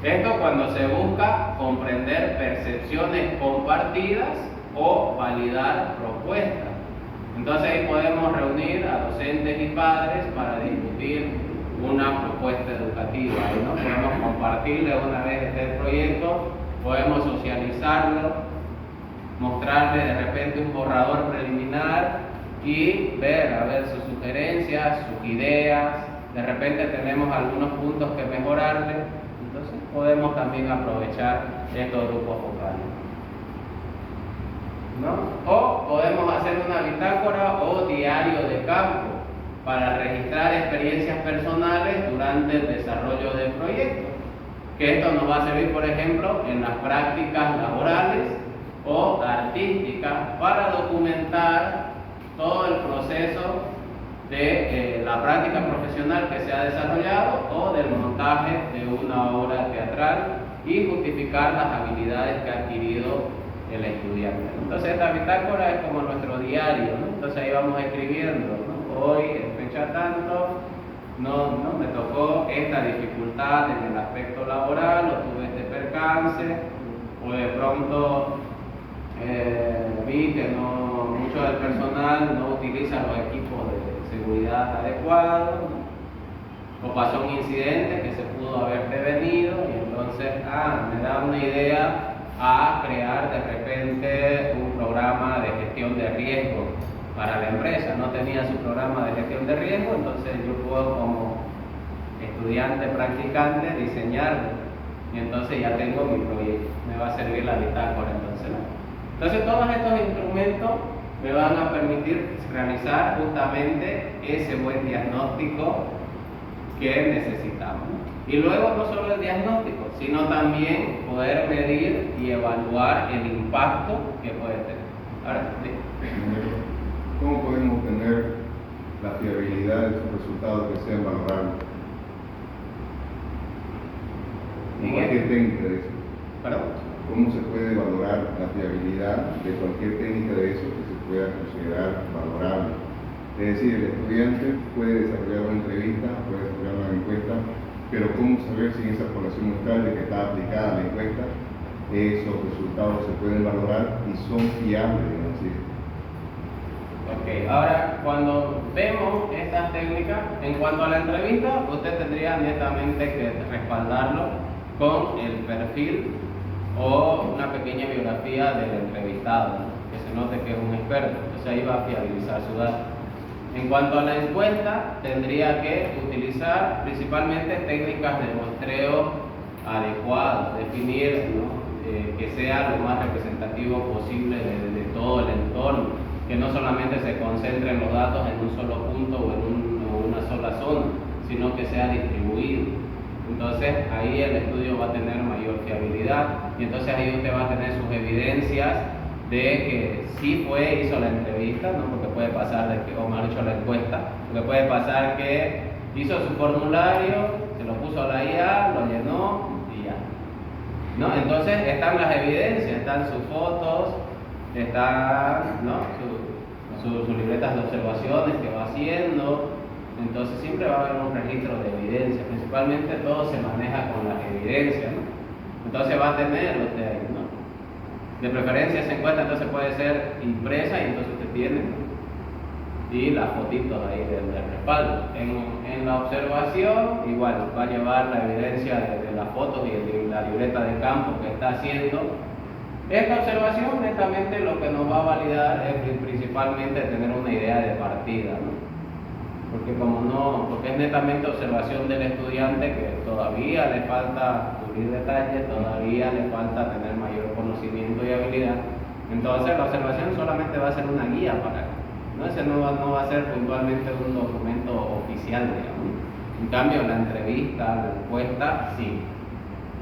Esto cuando se busca comprender percepciones compartidas o validar propuestas. Entonces ahí podemos reunir a docentes y padres para discutir una propuesta educativa, ¿no? Podemos compartirle una vez este proyecto, podemos socializarlo, mostrarle de repente un borrador preliminar y ver sus sugerencias, sus ideas. De repente tenemos algunos puntos que mejorarle, entonces podemos también aprovechar estos grupos focales, ¿no? O podemos hacer una bitácora o diario de campo para registrar experiencias personales durante el desarrollo del proyecto, que esto nos va a servir, por ejemplo, en las prácticas laborales o artísticas para documentar todo el proceso de la práctica profesional que se ha desarrollado o del montaje de una obra teatral y justificar las habilidades que ha adquirido el estudiante. Entonces esta bitácora es como nuestro diario, ¿no? Entonces ahí vamos escribiendo, ¿no? Hoy, en fecha tanto, no me tocó esta dificultad en el aspecto laboral, o tuve este percance, o de pronto vi que mucho del personal no utiliza los equipos de seguridad adecuados, ¿no? O pasó un incidente que se pudo haber prevenido y entonces me da una idea a crear de repente un programa de gestión de riesgo para la empresa. No tenía su programa de gestión de riesgo, entonces yo puedo como estudiante practicante diseñarlo y entonces ya tengo mi proyecto, me va a servir la bitácora entonces, ¿no? Entonces todos estos instrumentos me van a permitir realizar justamente ese buen diagnóstico que necesitamos. Y luego no solo el diagnóstico, sino también poder medir y evaluar el impacto que puede tener. Ahora, ¿cómo podemos obtener la fiabilidad de esos resultados que sean valorables? Cualquier técnica de eso. ¿Perdón? ¿Cómo se puede valorar la fiabilidad de cualquier técnica de eso que se pueda considerar valorable? Es decir, el estudiante puede desarrollar una entrevista, puede desarrollar una encuesta, pero ¿cómo saber si en esa población muestral de que está aplicada la encuesta, esos resultados se pueden valorar y son fiables? Ok, ahora cuando vemos estas técnicas, en cuanto a la entrevista, usted tendría netamente que respaldarlo con el perfil o una pequeña biografía del entrevistado, ¿no? Que se note que es un experto, entonces ahí va a fiabilizar su dato. En cuanto a la encuesta, tendría que utilizar principalmente técnicas de muestreo adecuado, definir, ¿no? Que sea lo más representativo posible de todo el entorno, que no solamente se concentren los datos en un solo punto o en una sola zona, sino que sea distribuido. Entonces ahí el estudio va a tener mayor fiabilidad y entonces ahí usted va a tener sus evidencias de que sí hizo la entrevista, ¿no? Porque puede pasar o mejor dicho la encuesta, porque puede pasar que hizo su formulario, se lo puso a la IA, lo llenó y ya, ¿no? Entonces están las evidencias, están sus fotos, están, ¿no? sus libretas de observaciones que va haciendo. Entonces siempre va a haber un registro de evidencia, principalmente todo se maneja con las evidencias, ¿no? Entonces va a tener usted ahí, ¿no? De preferencia esa encuesta entonces puede ser impresa y entonces usted tiene, ¿no? Y las fotitos ahí del respaldo. En la observación igual va a llevar la evidencia de las fotos y la libreta de campo que está haciendo. Esta observación netamente lo que nos va a validar es principalmente tener una idea de partida, ¿no? Porque es netamente observación del estudiante que todavía le falta cubrir detalles, todavía le falta tener mayor conocimiento y habilidad. Entonces la observación solamente va a ser una guía para él, ¿no? Ese no va a ser puntualmente un documento oficial, digamos. En cambio la entrevista, la encuesta, sí.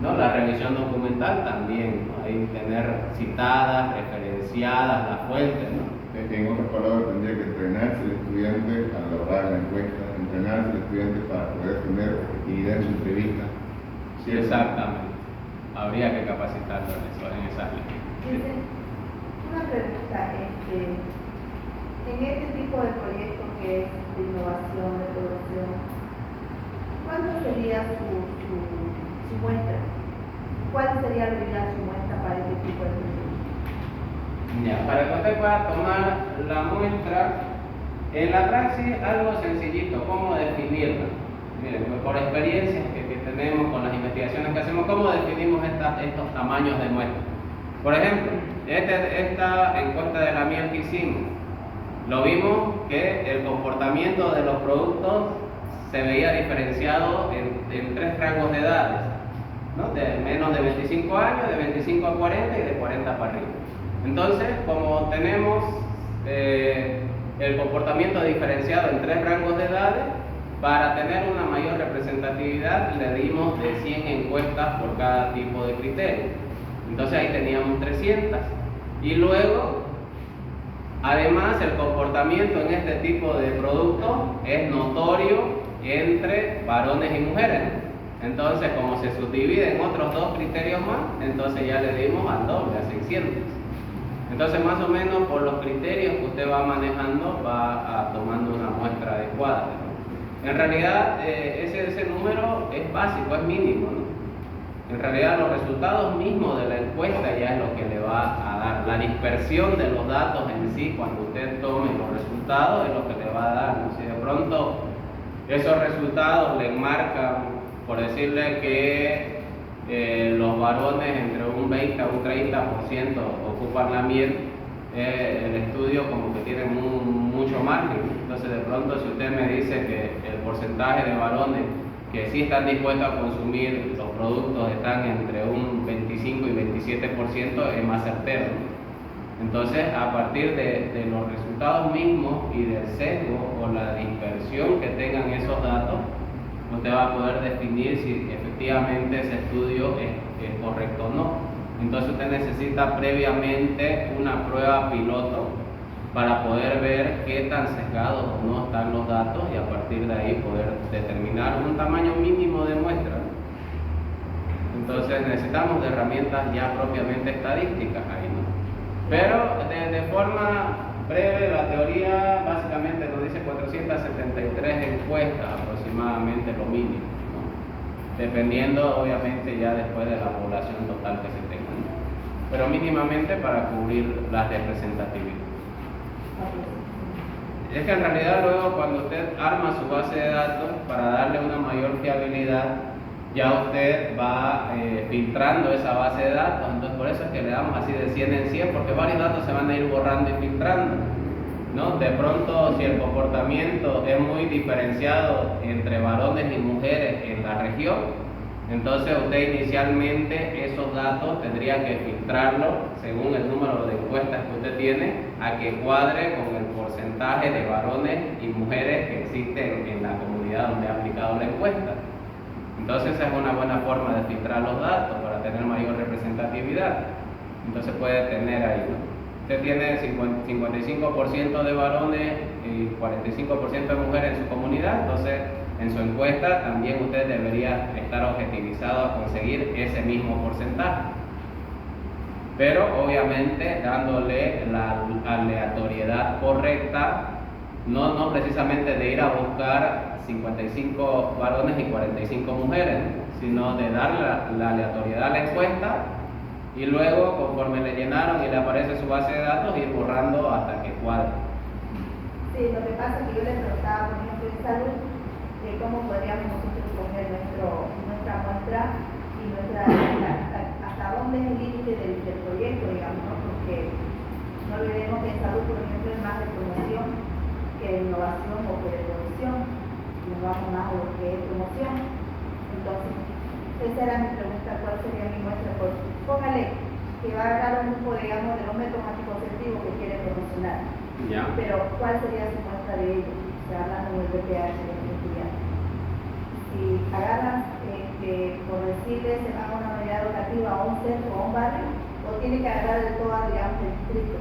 ¿no? La revisión documental también, ¿no? Hay que tener citadas, referenciadas las fuentes, ¿no? En otras palabras, tendría que entrenarse el estudiante a elaborar la encuesta, entrenarse el estudiante para poder tener objetividad en su entrevista. Sí, exactamente. Habría que capacitarlo en esa línea. Una pregunta, en este tipo de proyectos que es de innovación, de producción, ¿cuánto sería su muestra? ¿Cuál sería la realidad su muestra para este tipo de proyectos? Ya, para que usted pueda tomar la muestra, en la praxis algo sencillito, ¿cómo definirla? Miren, pues por experiencias que tenemos con las investigaciones que hacemos, ¿cómo definimos estos tamaños de muestra? Por ejemplo, esta encuesta de la miel que hicimos, lo vimos que el comportamiento de los productos se veía diferenciado en 3 rangos de edades, ¿no? De menos de 25 años, de 25 a 40 y de 40 para arriba. Entonces, como tenemos el comportamiento diferenciado en 3 rangos de edades, para tener una mayor representatividad le dimos de 100 encuestas por cada tipo de criterio. Entonces ahí teníamos 300. Y luego, además, el comportamiento en este tipo de productos es notorio entre varones y mujeres. Entonces, como se subdivide en otros 2 criterios más, entonces ya le dimos al doble, a 600. Entonces, más o menos por los criterios que usted va manejando, va tomando una muestra adecuada, ¿no? En realidad, ese número es básico, es mínimo, ¿no? En realidad, los resultados mismos de la encuesta ya es lo que le va a dar. La dispersión de los datos en sí, cuando usted tome los resultados, es lo que le va a dar, ¿no? Si de pronto esos resultados le marcan, por decirle que los varones entre un 20 a un 30% ocupan la miel, el estudio como que tiene mucho margen. Entonces de pronto si usted me dice que el porcentaje de varones que sí están dispuestos a consumir los productos están entre un 25 y 27%, es más certero. Entonces a partir de los resultados mismos y del sesgo o la dispersión que tengan esos datos, usted va a poder definir si efectivamente ese estudio es correcto o no. Entonces usted necesita previamente una prueba piloto para poder ver qué tan sesgados o no están los datos y a partir de ahí poder determinar un tamaño mínimo de muestra. Entonces necesitamos de herramientas ya propiamente estadísticas ahí, ¿no? Pero de forma breve, la teoría básicamente nos dice 473 encuestas aproximadamente lo mínimo, ¿no? Dependiendo obviamente ya después de la población total que se tenga, ¿no? Pero mínimamente para cubrir la representatividad. Es que en realidad luego cuando usted arma su base de datos para darle una mayor fiabilidad, ya usted va filtrando esa base de datos. Entonces por eso es que le damos así de 100 en 100, porque varios datos se van a ir borrando y filtrando, ¿no? De pronto si el comportamiento es muy diferenciado entre varones y mujeres en la región, entonces usted inicialmente esos datos tendría que filtrarlo según el número de encuestas que usted tiene a que cuadre con el porcentaje de varones y mujeres que existen en la comunidad donde ha aplicado la encuesta. Entonces esa es una buena forma de filtrar los datos para tener mayor representatividad. Entonces puede tener ahí, ¿no? Usted tiene 55% de varones y 45% de mujeres en su comunidad, entonces en su encuesta también usted debería estar objetivizado a conseguir ese mismo porcentaje. Pero obviamente dándole la aleatoriedad correcta, no precisamente de ir a buscar 55 varones y 45 mujeres, sino de dar la aleatoriedad a la encuesta y luego conforme le llenaron y le aparece su base de datos ir borrando hasta que cuadre. Sí, lo que pasa es que yo le preguntaba, por ejemplo, en salud, cómo podríamos nosotros coger nuestra muestra y hasta dónde es el límite del proyecto, digamos, ¿no? Porque no olvidemos que en salud, por ejemplo, es más de promoción que de innovación o que de producción. Nos vamos más a lo que es promoción. Entonces, esa era mi pregunta, ¿cuál sería mi muestra? Póngale que va a agarrar un grupo, digamos, de los métodos anticonceptivos que quiere promocionar. Ya. Pero, ¿cuál sería su muestra de ellos? O sea, hablando del BPH, de los estudiantes. Si agarran que, por decirle, se va a una unidad educativa a un centro o a un barrio, o tiene que agarrar de todo, digamos, el distrito.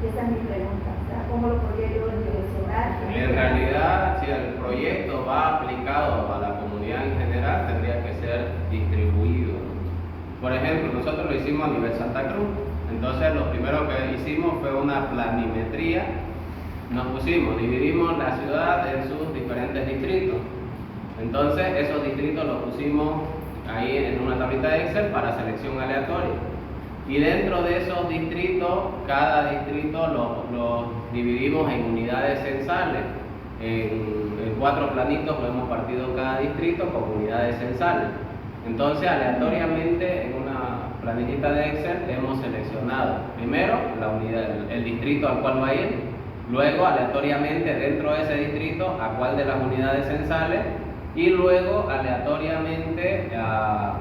Y esa es mi pregunta, o sea, ¿cómo lo podría yo direccionar? En realidad, si el proyecto va aplicado a la comunidad en general, tendría que ser distribuido. Por ejemplo, nosotros lo hicimos a nivel Santa Cruz. Entonces, lo primero que hicimos fue una planimetría. Nos pusimos, dividimos la ciudad en sus diferentes distritos. Entonces, esos distritos los pusimos ahí en una tablita de Excel para selección aleatoria. Y dentro de esos distritos, cada distrito lo dividimos en unidades censales. En 4 planitos lo hemos partido cada distrito con unidades censales. Entonces, aleatoriamente, en una planillita de Excel hemos seleccionado primero la unidad, el distrito al cual va a ir, luego aleatoriamente dentro de ese distrito a cuál de las unidades censales, y luego aleatoriamente a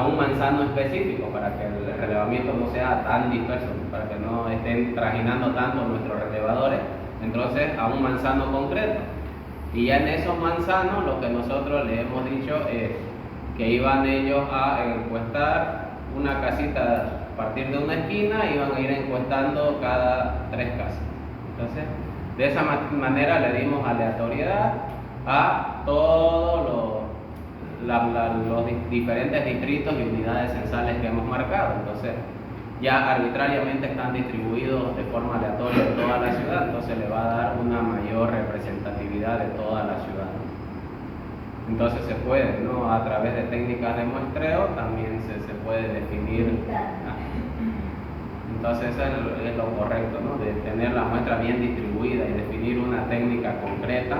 un manzano específico para que el relevamiento no sea tan disperso, para que no estén trajinando tanto nuestros relevadores. Entonces, a un manzano concreto. Y ya en esos manzanos lo que nosotros le hemos dicho es que iban ellos a encuestar una casita a partir de una esquina, iban a ir encuestando cada 3 casas. Entonces, de esa manera le dimos aleatoriedad a todos los diferentes distritos y unidades censales que hemos marcado. Entonces, ya arbitrariamente están distribuidos de forma aleatoria en toda la ciudad, entonces le va a dar una mayor representatividad de toda la ciudad. Entonces se puede, ¿no? A través de técnicas de muestreo también se puede definir. Entonces eso es lo correcto, ¿no? De tener la muestra bien distribuida y definir una técnica concreta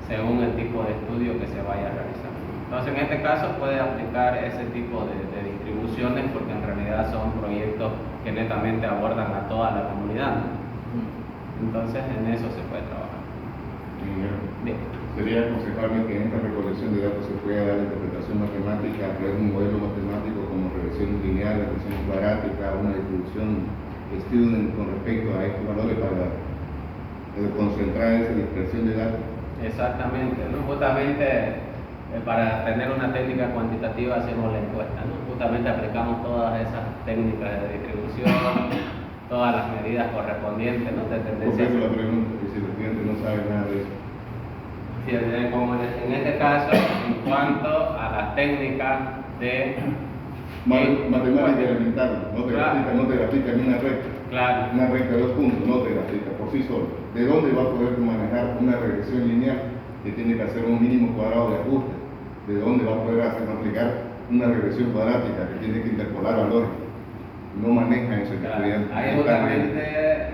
según el tipo de estudio que se vaya a realizar. Entonces en este caso puede aplicar ese tipo de distribuciones porque en realidad son proyectos que netamente abordan a toda la comunidad, ¿no? Entonces en eso se puede trabajar. Bien. Sería aconsejable que en esta recolección de datos se pueda dar interpretación matemática a través de un modelo matemático como regresión lineal, regresión cuadrática, una distribución student con respecto a estos valores para concentrar esa dispersión de datos. Exactamente, ¿no? Justamente para tener una técnica cuantitativa hacemos la encuesta, ¿no? Justamente aplicamos todas esas técnicas de distribución, todas las medidas correspondientes, ¿no? De tendencia. Por eso la pregunta, que si el estudiante no sabe nada de eso. Sí, como en este caso, en cuanto a las técnicas de Matemática elemental, no te grafica en una recta. Claro. Una recta de 2 puntos, no te grafica por sí solo. ¿De dónde va a poder manejar una regresión lineal que tiene que hacer un mínimo cuadrado de ajuste? ¿De dónde va a poder aplicar una regresión cuadrática que tiene que interpolar valores? No maneja eso el estudiante. Ahí justamente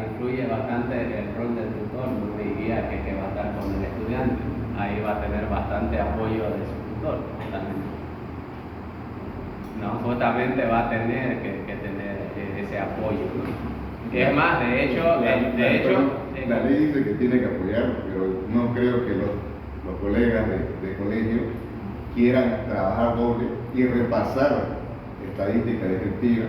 influye bastante el rol del tutor, ¿no? Y guía que va a estar con el estudiante. Ahí va a tener bastante apoyo de su tutor, justamente. No, justamente va a tener que tener ese apoyo, ¿no? Es más, de hecho, la ley dice que tiene que apoyar, pero no creo que los colegas de colegio quieran trabajar doble y repasar estadística descriptiva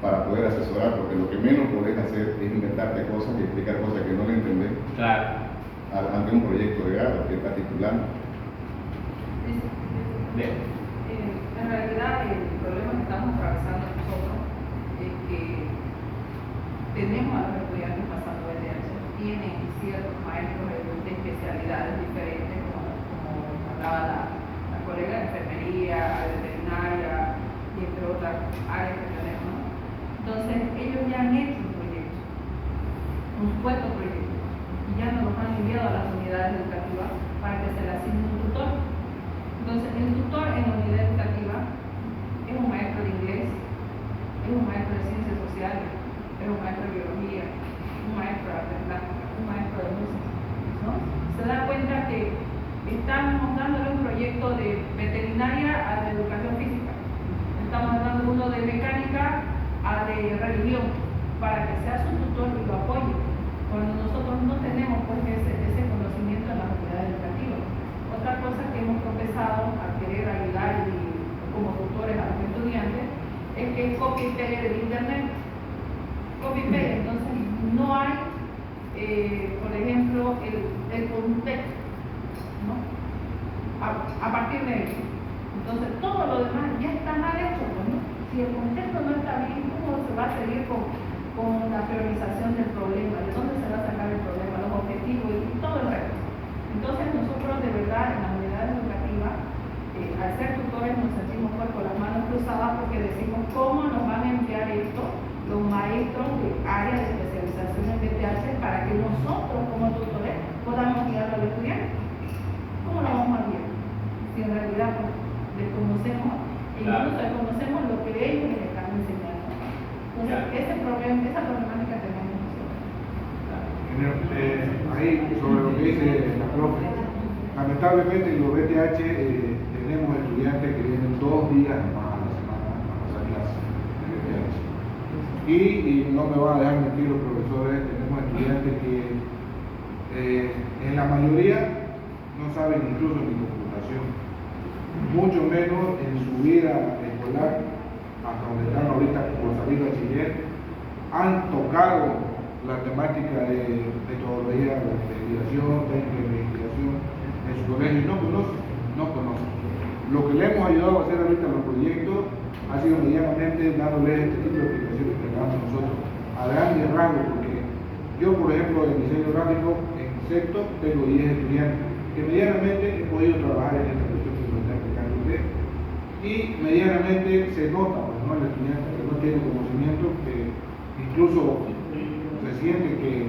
para poder asesorar, porque lo que menos podés hacer es inventarte cosas y explicar cosas que no le entendés. Claro. Ante un proyecto de grado que está titulando. Bien. En realidad el problema que estamos atravesando nosotros es que tenemos a los estudiantes pasando DH, tienen ciertos maestros de especialidades diferentes, como hablaba la colega de enfermería, de veterinaria y entre otras áreas que tenemos, ¿no? Entonces ellos ya han hecho un proyecto, un supuesto proyecto, y ya nos los han enviado a las unidades educativas para que se le asigne un tutor. Entonces el tutor en la unidad educativa es un maestro de inglés, es un maestro de ciencias sociales, es un maestro de biología, un maestro de artes plásticas, un maestro de música, ¿no? Se da cuenta que estamos dándole un proyecto de veterinaria a de educación física, estamos dando uno de mecánica a de religión, para que sea su tutor y lo apoye, cuando nosotros no tenemos pues ese conocimiento en las unidades educativas. Otra cosa que hemos empezado a querer ayudar como tutores a los estudiantes es que es copy y pegue del internet. Copy y pegue, entonces no hay, por ejemplo, el contexto, ¿no? a partir de eso. Entonces, todo lo demás ya está mal hecho, ¿no? Si el contexto no está bien, ¿cómo se va a seguir con la priorización del problema? ¿De dónde se va a sacar el problema? Los objetivos y todo el resto. Entonces, nosotros de verdad en la unidad educativa, al ser tutores nos sentimos pues con las manos cruzadas porque decimos cómo nos van a enviar esto los maestros de área de especialización en BTH para que nosotros como tutores podamos guiar al estudiante. ¿Cómo lo vamos a guiar? Si en realidad pues, desconocemos, incluso desconocemos lo que ellos les están enseñando. Entonces, ese problema, esa problemática tenemos nosotros. Ahí, sobre lo que dice la profe, lamentablemente en los BTH tenemos estudiantes que vienen 2 días más a la semana a pasar clases en BTH. Y no me van a dejar mentir los profesores, tenemos estudiantes que en la mayoría no saben incluso ni computación, mucho menos en su vida escolar, hasta donde están ahorita por salir bachiller, han tocado la temática de metodología de investigación, técnica de investigación en su colegio y no conocen. Lo que le hemos ayudado a hacer ahorita en los proyectos ha sido medianamente dándoles este tipo de explicaciones que damos nosotros a grandes rasgos, porque yo, por ejemplo, en diseño gráfico, en sexto, tengo 10 estudiantes que medianamente he podido trabajar en esta cuestión que nos está explicando usted y medianamente se nota, pues, ¿no? El estudiante que no tiene conocimiento, que incluso se siente que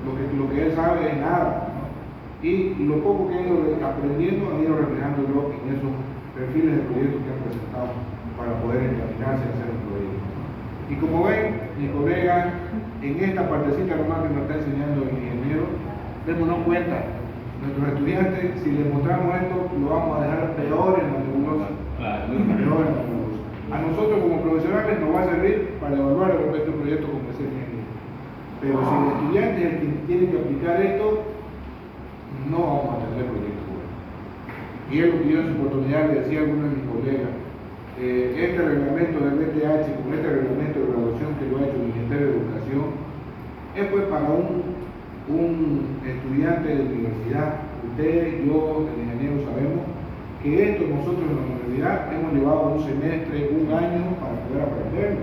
lo que él sabe es nada, ¿no? Y lo poco que han ido aprendiendo han ido reflejándolo en esos perfiles de proyectos que han presentado para poder encaminarse a hacer un proyecto. Y como ven, mi colega, en esta partecita nomás que nos está enseñando el ingeniero, démonos cuenta, nuestros estudiantes, si les mostramos esto, lo vamos a dejar peor en la nebulosa. Peor en la nebulosa. A nosotros como profesionales nos va a servir para evaluar de repente un proyecto como ese ingeniero. Pero si el estudiante es el que tiene que aplicar esto, no vamos a tener proyectos buenos. Y es lo que yo en su oportunidad le decía a algunos de mis colegas, este reglamento del BTH, con este reglamento de evaluación que lo ha hecho el Ministerio de Educación, es pues para un estudiante de universidad. Usted, yo, el ingeniero sabemos que esto nosotros en la universidad hemos llevado un semestre, un año para poder aprenderlo,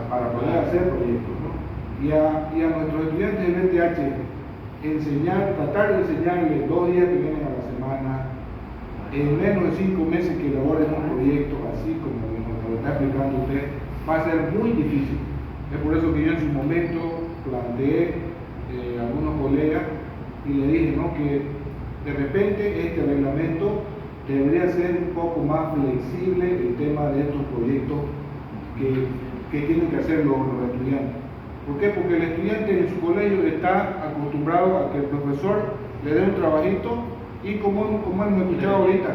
para poder hacer proyectos, ¿no? Y a nuestros estudiantes del BTH tratar de enseñarles 2 días que vienen a la semana, en menos de 5 meses que elaboren un proyecto así como lo está explicando usted, va a ser muy difícil. Es por eso que yo en su momento planteé a algunos colegas y le dije, ¿no?, que de repente este reglamento debería ser un poco más flexible el tema de estos proyectos que tienen que hacer los estudiantes. ¿Por qué? Porque el estudiante en su colegio está acostumbrado a que el profesor le dé un trabajito y como hemos escuchado ahorita,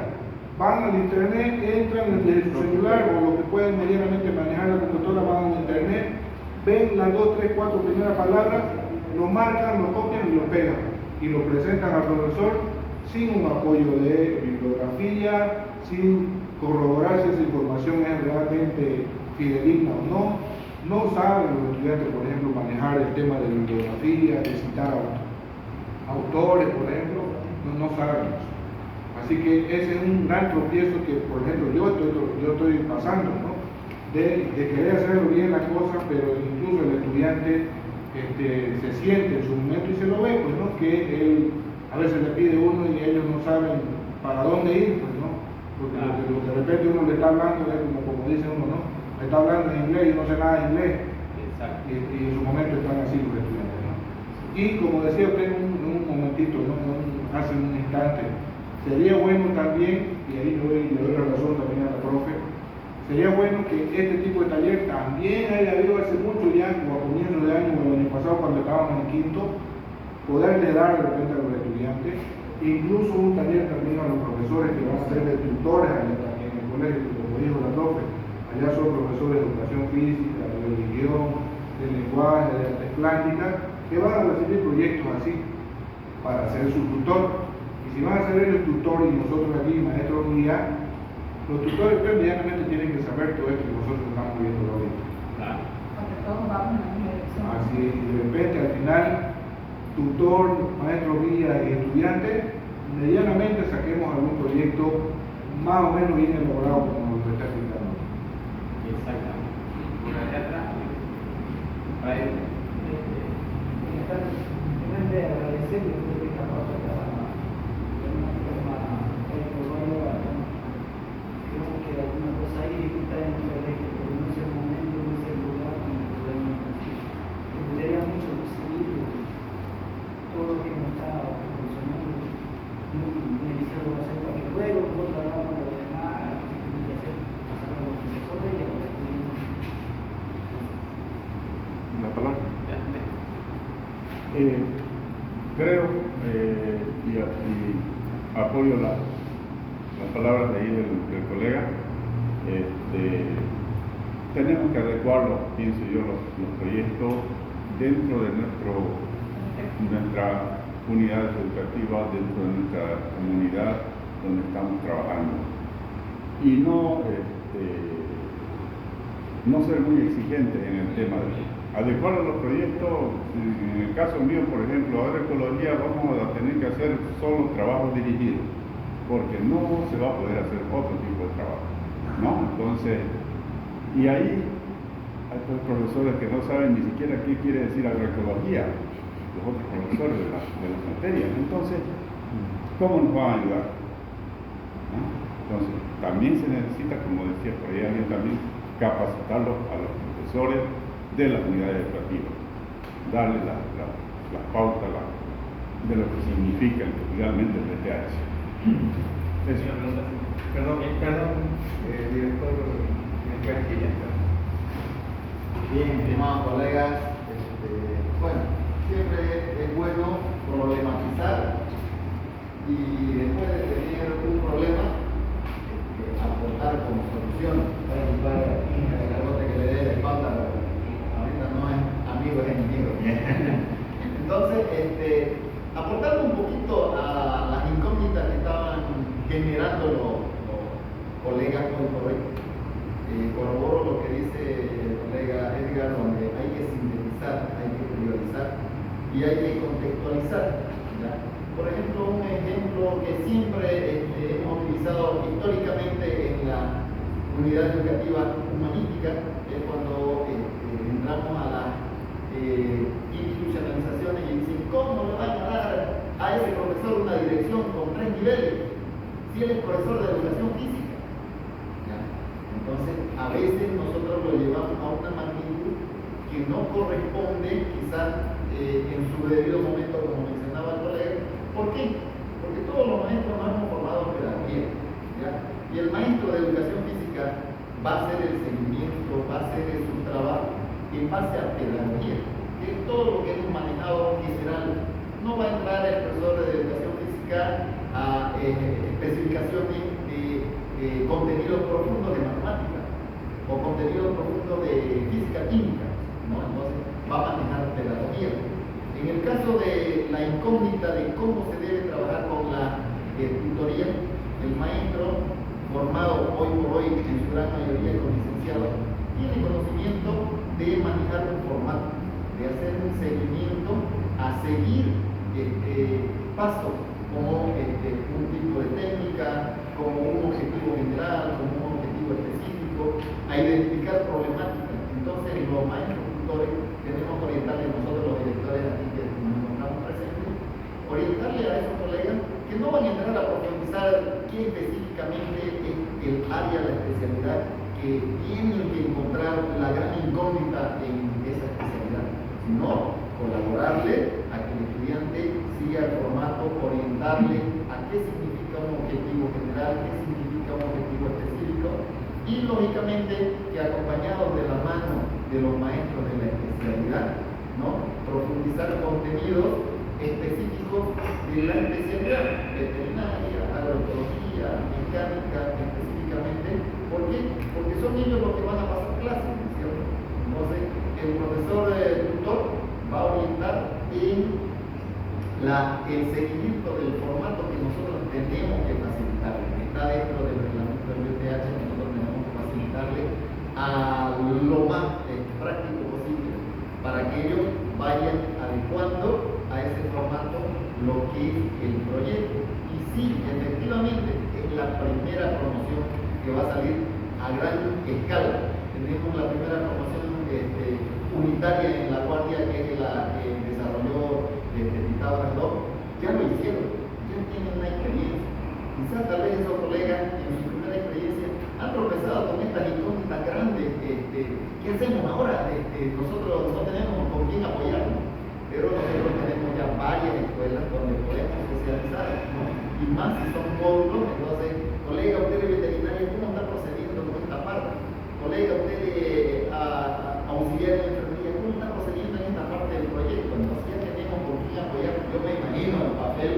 van al internet, entran desde su celular o lo que pueden medianamente manejar la computadora, van al internet, ven las 2, 3, 4 primeras palabras, lo marcan, lo copian y lo pegan y lo presentan al profesor sin un apoyo de bibliografía, sin corroborar si esa información es realmente fidedigna o no. No saben los estudiantes, por ejemplo, manejar el tema de bibliografía, de citar autores, por ejemplo, no saben eso. Así que ese es un gran tropiezo que, por ejemplo, yo estoy pasando, ¿no? De querer hacerlo bien las cosas, pero incluso el estudiante se siente en su momento y se lo ve, pues, ¿no? Que él a veces le pide uno y ellos no saben para dónde ir, pues, ¿no? Porque lo que de repente uno le está hablando es como dice uno, ¿no? Le está hablando en inglés y no sé nada de inglés. Y en su momento están así los estudiantes, ¿no? Y como decía usted un momentito, ¿no? Hace un instante, sería bueno también, y ahí le doy la razón también a la profe, sería bueno que este tipo de taller también haya habido hace mucho ya, como a comienzos de año o el año pasado cuando estábamos en quinto, poderle dar de repente a los estudiantes, incluso un taller también a los profesores que van a ser de tutores allá también en el colegio, como dijo la profe. Allá son profesores de educación física, de religión, de lenguaje, de artes plásticas, que van a recibir proyectos así para ser su tutor. Y si van a ser ellos tutor y nosotros aquí, maestros guía, los tutores medianamente tienen que saber todo esto que nosotros estamos viendo ahorita. Porque todos vamos en la misma dirección. Así es, y de repente al final, tutor, maestro guía y estudiante medianamente saquemos algún proyecto más o menos bien elaborado como lo que está explicando. Exactamente. Por allá atrás. Ahí. Buenas tardes. Primeramente agradecerle por esta pauta de una forma probada. Creo que alguna cosa ahí está en el colegio, pero no es el momento, no es el lugar donde podemos decir. Me gustaría mucho seguir todo lo que nos está funcionando. Muy delicado va a ser para que luego nosotros hagamos lo demás, que tiene que hacer, pasar a los profesores y a los estudiantes. La palabra. Ya. Creo y apoyo las palabras de ahí del colega. Tenemos que adecuarlos, pienso yo, los proyectos dentro de nuestras unidades educativas, dentro de nuestra comunidad donde estamos trabajando. Y no ser muy exigentes en el tema de adecuar a los proyectos. En el caso mío, por ejemplo, agroecología, vamos a tener que hacer solo trabajo dirigido, porque no se va a poder hacer otro tipo de trabajo, ¿no? Entonces, y ahí hay otros profesores que no saben ni siquiera qué quiere decir agroecología, los otros profesores de las materias. Entonces, ¿cómo nos van a ayudar? ¿No? Entonces, también se necesita, como decía por ahí alguien también, capacitarlos a los profesores de las unidades educativas, darle las pautas de lo que significa realmente el BTH. Eso. Perdón, director García. Bien, estimados colegas, bueno, siempre es bueno problematizar y después de tener un problema, aportar como solución. El rebote que le dé la espalda, ahorita no es amigo, es enemigo. Entonces, aportando un poquito a las incógnitas que estaban generando los colegas hoy por hoy, corroboro lo que dice el colega Edgar, donde hay que sintetizar, hay que priorizar y hay que contextualizar, ¿ya? Por ejemplo, un ejemplo que siempre hemos utilizado históricamente en la unidad educativa humanística es cuando entramos a las institucionalizaciones y dicen, ¿cómo le van a dar a ese profesor una dirección con 3 niveles si él es profesor de educación física? ¿Ya? Entonces, a veces nosotros lo llevamos a una magnitud que no corresponde quizás en su debido momento, como mencionaba el colega. ¿Por qué? Porque todos los maestros nos hemos formado en pedagogía, ¿ya? Y el maestro de educación física va a hacer el seguimiento, va a hacer su trabajo en base a pedagogía, que es todo lo que hemos manejado en general. No va a entrar el profesor de educación física a especificaciones de contenidos profundos de matemáticas o contenidos profundos de física química, ¿no? Entonces va a manejar pedagogía. En el caso de la incógnita de cómo se debe trabajar con la tutoría, el maestro formado hoy por hoy en su gran mayoría con licenciados tiene conocimiento de manejar un formato, de hacer un seguimiento a seguir pasos como un tipo de técnica, como un objetivo general, como un objetivo específico, a identificar problemáticas. Entonces los maestros tutores tenemos que orientarle nosotros los directores aquí que nos encontramos presentes, orientarle a esos colegas que no van a entrar a profundizar qué específicamente es el área, la especialidad, que tienen que encontrar la gran incógnita en esa especialidad, sino colaborarle a que el estudiante siga el formato, orientarle a qué significa un objetivo general, qué significa un objetivo específico, y lógicamente que acompañados de la mano de los maestros de la especialidad, ¿no? Profundizar contenidos específicos de la especialidad, veterinaria, agroecología, mecánica específicamente. ¿Por qué? Porque son ellos los que van a pasar clases, ¿cierto? Entonces, el profesor tutor va a orientar en el seguimiento del formato que nosotros tenemos que facilitarle, que está dentro del reglamento del BTH. Nosotros tenemos que facilitarle a lo más práctico posible para que ellos vayan adecuando a ese formato lo que es el proyecto. Y sí, efectivamente, es la primera promoción que va a salir a gran escala. Tenemos la primera promoción unitaria en La Guardia, que es la que desarrolló Pitágoras II. Ya lo hicieron, ya tienen una experiencia. Quizás tal vez esos colegas en su primera experiencia han tropezado con estas incógnitas grandes. ¿Qué hacemos ahora? Nosotros no tenemos con quién apoyarnos, pero nosotros tenemos ya varias escuelas donde podemos socializar, ¿no? Y más si son módulos. Entonces, colega, usted es veterinario, ¿cómo está procediendo con esta parte? Colega, usted auxiliar de enfermería, ¿cómo está procediendo en esta parte del proyecto? Entonces ya tenemos con quién apoyar. Yo me imagino el papel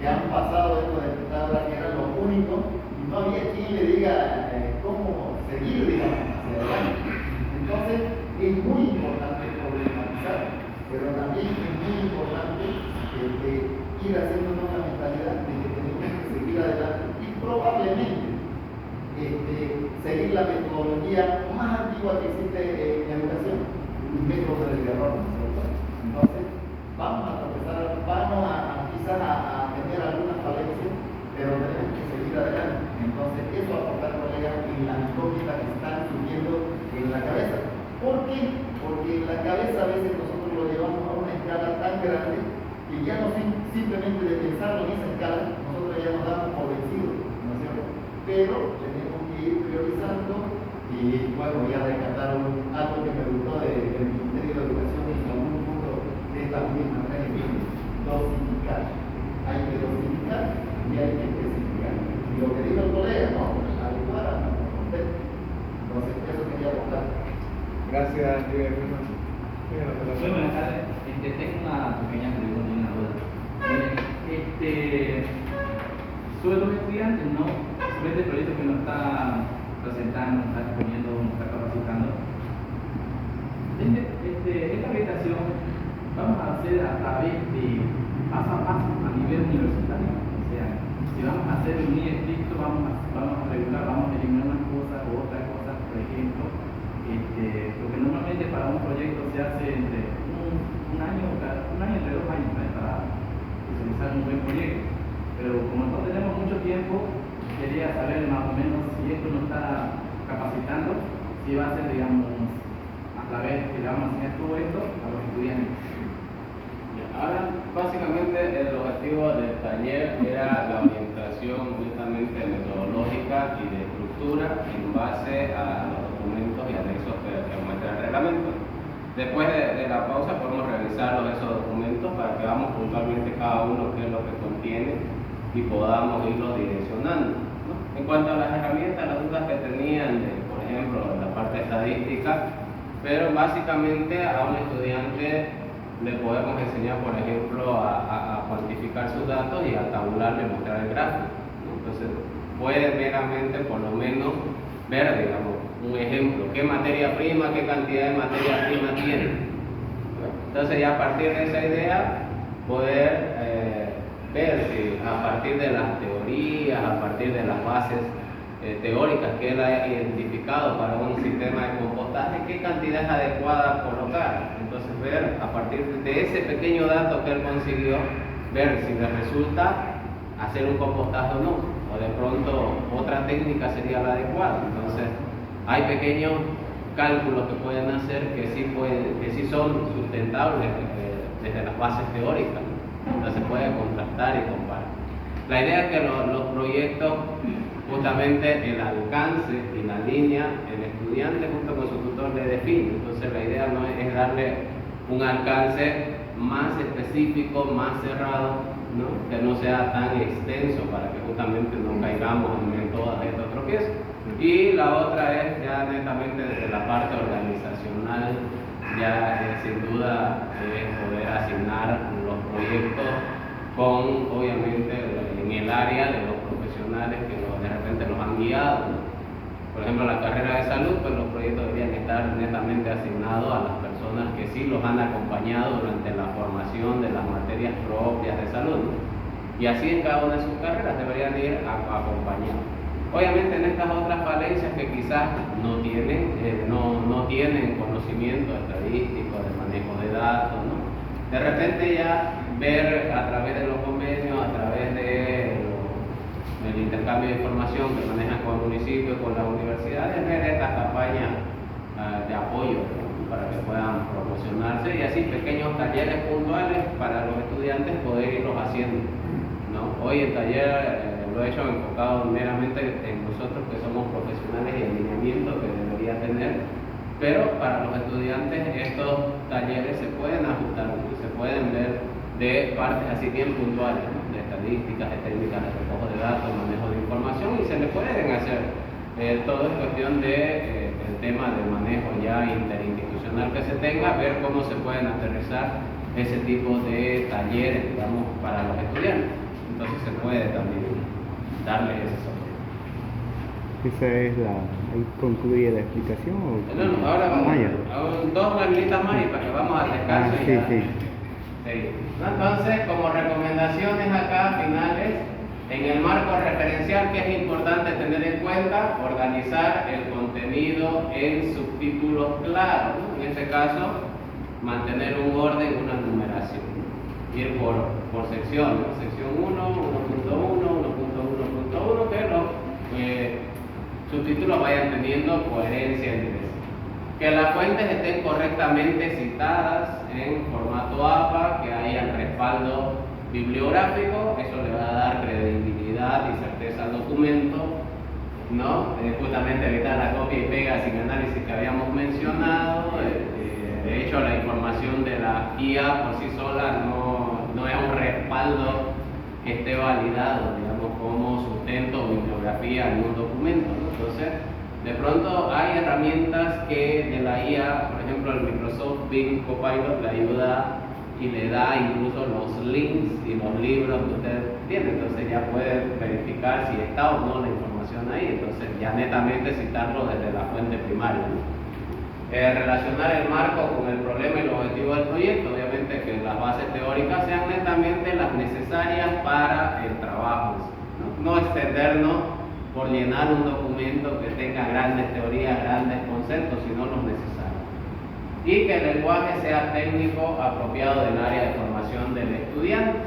que han pasado estos diputados, que eran los únicos, y no había quien le diga cómo seguir, digamos, hacia adelante. Entonces, es muy importante problematizar, pero también es muy importante ir haciendo una mentalidad de que tenemos que seguir adelante y probablemente seguir la metodología más antigua que existe en educación, el método del error, ¿no es cierto? Entonces, vamos a tropezar, quizás a tener algunas falencias, pero tenemos que seguir adelante. Entonces, eso aportar, colegas, en la incógnita que están surgiendo en la cabeza. ¿Por qué? Porque en la cabeza a veces nosotros lo llevamos a una escala tan grande que ya no simplemente de pensarlo en esa escala, nosotros ya nos damos por vencidos, ¿no es cierto? Pero tenemos que ir priorizando y, bueno, voy a rescatar algo que me gustó del Ministerio de Educación y en algún punto de esta misma región: dosificar. Hay que dosificar y hay que especificar. Y lo que dijo el colega, ¿no? Adecuar a nuestro contexto. Entonces, eso quería aportar. Gracias, director. Buenas tardes. Tengo una pequeña pregunta y una duda. Sobre los estudiantes, ¿no? Sobre este proyecto que nos está presentando, nos está exponiendo, nos está capacitando. Esta orientación vamos a hacer a través de paso a paso a nivel universitario. O sea, si vamos a hacer muy estricto, vamos a regular, vamos a eliminar unas cosas u otras cosas, por ejemplo. Porque normalmente para un proyecto se hace entre un año entre 2 años, ¿no? Para visualizar un buen proyecto. Pero como no tenemos mucho tiempo, quería saber más o menos si esto nos está capacitando, si va a ser, digamos, a través que le vamos a enseñar todo esto a los estudiantes. Ahora, básicamente el objetivo del taller era la orientación netamente metodológica y de estructura en base a los documentos y anexos que muestra el reglamento. Después de la pausa podemos revisar esos documentos para que veamos puntualmente cada uno qué es lo que contiene y podamos irlos direccionando, ¿no? En cuanto a las herramientas, las dudas que tenían, por ejemplo, la parte estadística, pero básicamente a un estudiante le podemos enseñar, por ejemplo, a cuantificar sus datos y a tabularle, mostrar el gráfico, ¿no? Entonces, puede meramente, por lo menos, ver, digamos, un ejemplo, qué materia prima, qué cantidad de materia prima tiene. Entonces, ya a partir de esa idea, poder ver si a partir de las teorías, a partir de las bases teóricas que él ha identificado para un sistema de compostaje, qué cantidad es adecuada colocar. Entonces, ver a partir de ese pequeño dato que él consiguió, ver si le resulta hacer un compostaje o no, o de pronto otra técnica sería la adecuada. Entonces, hay pequeños cálculos que pueden hacer que sí son sustentables desde las bases teóricas. Entonces, se puede contrastar y comparar. La idea es que los proyectos, justamente el alcance y la línea, el estudiante junto con su tutor le define. Entonces la idea no es darle un alcance más específico, más cerrado, ¿no? Que no sea tan extenso para que justamente no caigamos en todas estos tropiezos. Y la otra es ya netamente desde la parte organizacional, ya sin duda es poder asignar los proyectos con, obviamente, en el área de los profesionales que de repente los han guiado, ¿no? Por ejemplo, la carrera de salud, pues los proyectos deberían estar netamente asignados a las personas que sí los han acompañado durante la formación de las materias propias de salud, ¿no? Y así en cada una de sus carreras deberían ir acompañados. Obviamente en estas otras falencias que quizás no tienen conocimiento estadístico, de manejo de datos, ¿no? De repente ya ver a través de los convenios, a través del intercambio de información que manejan con el municipio y con las universidades, ver estas campañas de apoyo, ¿no? Para que puedan promocionarse y así pequeños talleres puntuales para los estudiantes poder irlos haciendo, ¿no? Hoy el taller lo he hecho enfocado meramente en nosotros que somos profesionales y el lineamiento que debería tener, pero para los estudiantes estos talleres se pueden ajustar, se pueden ver de partes así bien puntuales, ¿no? De estadísticas, de técnicas de recojo de datos, manejo de información, y se le pueden hacer. Todo es cuestión de el tema de manejo ya interinstitucional que se tenga, ver cómo se pueden aterrizar ese tipo de talleres, digamos, para los estudiantes. Entonces se puede también darle ese soporte. ¿Esa es ahí concluye la explicación? ¿O? No, ahora vamos ya. a dos manitas más y para que vamos al descanso. Sí, ya. sí. Sí. Entonces, como recomendaciones acá finales, en el marco referencial, que es importante tener en cuenta, organizar el contenido en subtítulos claros, ¿no? En este caso, mantener un orden, una numeración, ir por secciones, sección 1, 1.1, 1.1.1, que los subtítulos vayan teniendo coherencia entre sí. Que las fuentes estén correctamente citadas en formato APA, que haya respaldo bibliográfico, eso le va a dar credibilidad y certeza al documento, ¿no? Justamente evitar la copia y pega sin análisis que habíamos mencionado. De hecho, la información de la guía por sí sola no es un respaldo que esté validado, digamos, como sustento o bibliografía en un documento, ¿no? Entonces, de pronto hay herramientas que de la IA, por ejemplo, el Microsoft Bing Copilot le ayuda y le da incluso los links y los libros que usted tiene, entonces ya puede verificar si está o no la información ahí, entonces ya netamente citarlo desde la fuente primaria, ¿no? Relacionar el marco con el problema y el objetivo del proyecto, obviamente que las bases teóricas sean netamente las necesarias para el trabajo, no extendernos por llenar un documento que tenga grandes teorías, grandes conceptos, sino los necesarios. Y que el lenguaje sea técnico, apropiado del área de formación del estudiante,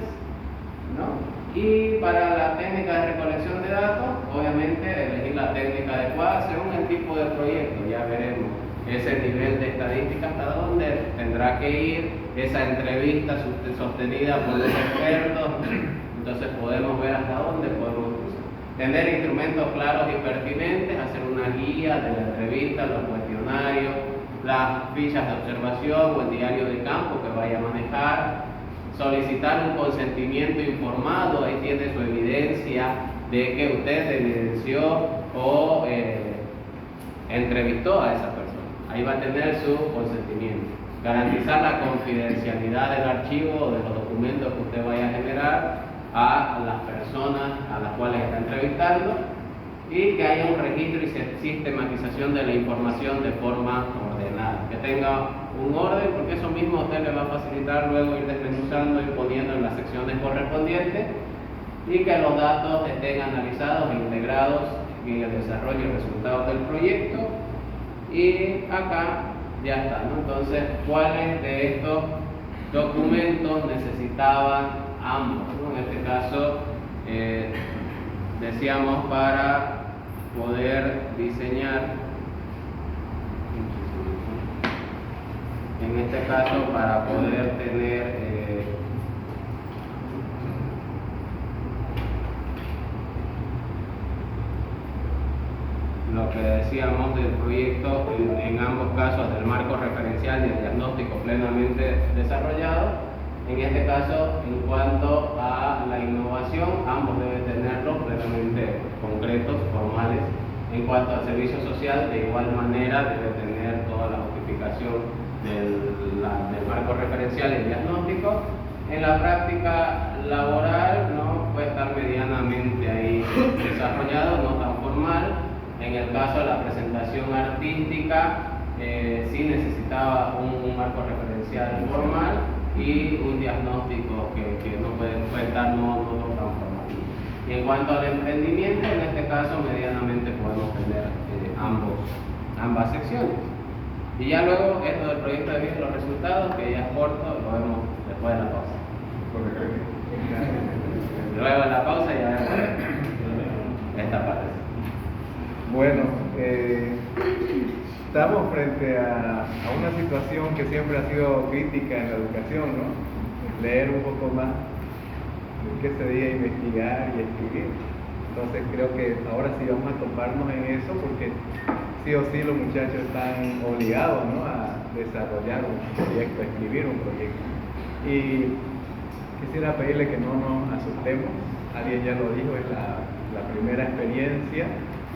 ¿no? Y para la técnica de recolección de datos, obviamente elegir la técnica adecuada según el tipo de proyecto, ya veremos ese nivel de estadística hasta dónde tendrá que ir, esa entrevista sostenida por los expertos, entonces podemos ver hasta dónde podemos usar. Tener instrumentos claros y pertinentes, hacer una guía de la entrevista, los cuestionarios, las fichas de observación o el diario de campo que vaya a manejar, solicitar un consentimiento informado, ahí tiene su evidencia de que usted evidenció o entrevistó a esa persona, ahí va a tener su consentimiento. Garantizar la confidencialidad del archivo o de los documentos que usted vaya a generar a las personas a las cuales está entrevistando, y que haya un registro y sistematización de la información de forma ordenada, que tenga un orden, porque eso mismo a usted le va a facilitar luego ir desmenuzando y poniendo en las secciones correspondientes, y que los datos estén analizados e integrados en el desarrollo y resultados del proyecto. Y acá ya está, ¿no? Entonces, ¿cuáles de estos documentos necesitaban ambos, ¿no? En este caso, decíamos para poder diseñar, en este caso para poder tener lo que decíamos del proyecto, en ambos casos del marco referencial y el diagnóstico plenamente desarrollado. En este caso, en cuanto a la innovación, ambos deben tenerlos plenamente concretos, formales. En cuanto al servicio social, de igual manera debe tener toda la justificación del marco referencial y diagnóstico. En la práctica laboral, ¿no?, puede estar medianamente ahí desarrollado, no tan formal. En el caso de la presentación artística, sí necesitaba un marco referencial formal y un diagnóstico que no puede estar no tan formal. Y en cuanto al emprendimiento, en este caso medianamente podemos tener ambas secciones. Y ya luego esto del proyecto de vida y los resultados, que ya es corto, lo vemos después de la pausa. Luego de la pausa ya vemos esta parte. Bueno, estamos frente a una situación que siempre ha sido crítica en la educación, ¿no? Leer un poco más, que se diga investigar y escribir. Entonces creo que ahora sí vamos a tomarnos en eso porque sí o sí los muchachos están obligados, ¿no?, a desarrollar un proyecto, a escribir un proyecto. Y quisiera pedirle que no nos asustemos, alguien ya lo dijo, es la primera experiencia,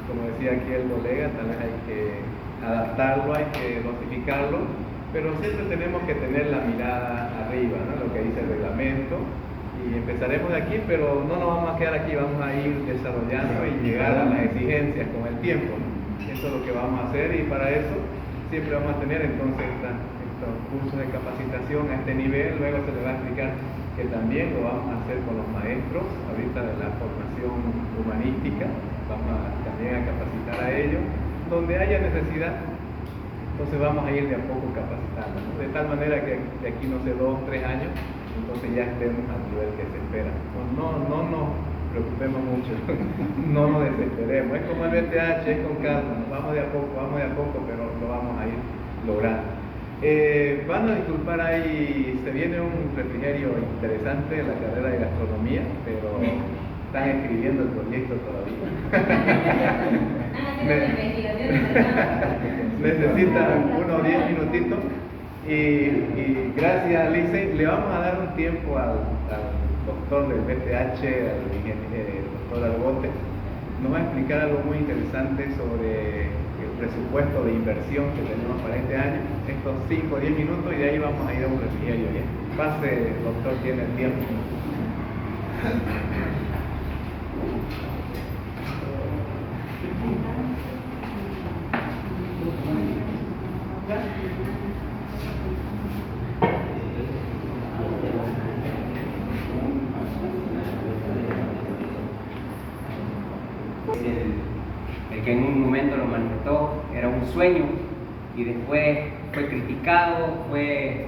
como decía aquí el colega, tal vez hay que adaptarlo, hay que dosificarlo, pero siempre tenemos que tener la mirada arriba, ¿no?, lo que dice el reglamento, y empezaremos de aquí, pero no nos vamos a quedar aquí, vamos a ir desarrollando y llegar a las exigencias con el tiempo, ¿no? Eso es lo que vamos a hacer, y para eso siempre vamos a tener entonces estos cursos de capacitación a este nivel. Luego se les va a explicar que también lo vamos a hacer con los maestros ahorita de la formación humanística, vamos también a capacitar a ellos donde haya necesidad. Entonces vamos a ir de a poco capacitando, ¿no?, de tal manera que de aquí, no sé, 2 o 3 años, entonces ya estemos al nivel que se espera. No nos preocupemos mucho, no nos desesperemos, es como el BTH, es con calma, vamos de a poco, pero lo vamos a ir logrando. Van a disculpar, ahí se viene un refrigerio interesante en la carrera de gastronomía, pero están escribiendo el proyecto todavía. Necesitan unos 10 minutitos. Y gracias, Lice. Le vamos a dar un tiempo al doctor del BTH, al doctor Argote. Nos va a explicar algo muy interesante sobre el presupuesto de inversión que tenemos para este año. Estos 5 o 10 minutos, y de ahí vamos a ir a un refrigerio ya. Pase, doctor, tiene el tiempo. El que en un momento lo manifestó, era un sueño, y después fue criticado, fue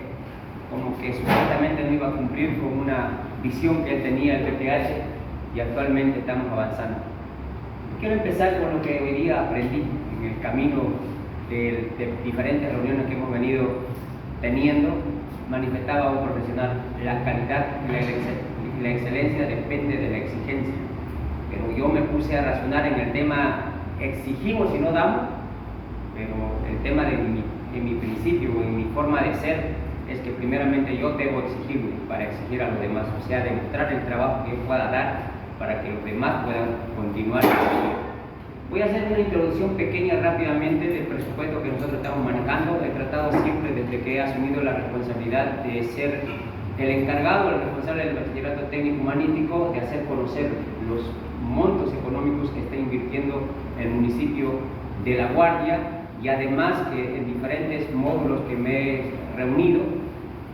como que supuestamente no iba a cumplir con una visión que él tenía del PTH, y actualmente estamos avanzando. Quiero empezar con lo que hoy día aprendí en el camino de diferentes reuniones que hemos venido teniendo. Manifestaba un profesional: la calidad y la excelencia depende de la exigencia. Pero yo me puse a razonar en el tema: exigimos y no damos, pero el tema de mi principio, en mi forma de ser, es que primeramente yo debo exigirme para exigir a los demás, o sea, demostrar el trabajo que yo pueda dar para que los demás puedan continuar. Voy a hacer una introducción pequeña rápidamente del presupuesto que nosotros estamos manejando. He tratado siempre, desde que he asumido la responsabilidad de ser el encargado, el responsable del bachillerato técnico humanístico, de hacer conocer los montos económicos que está invirtiendo el municipio de La Guardia, y además que en diferentes módulos que me he reunido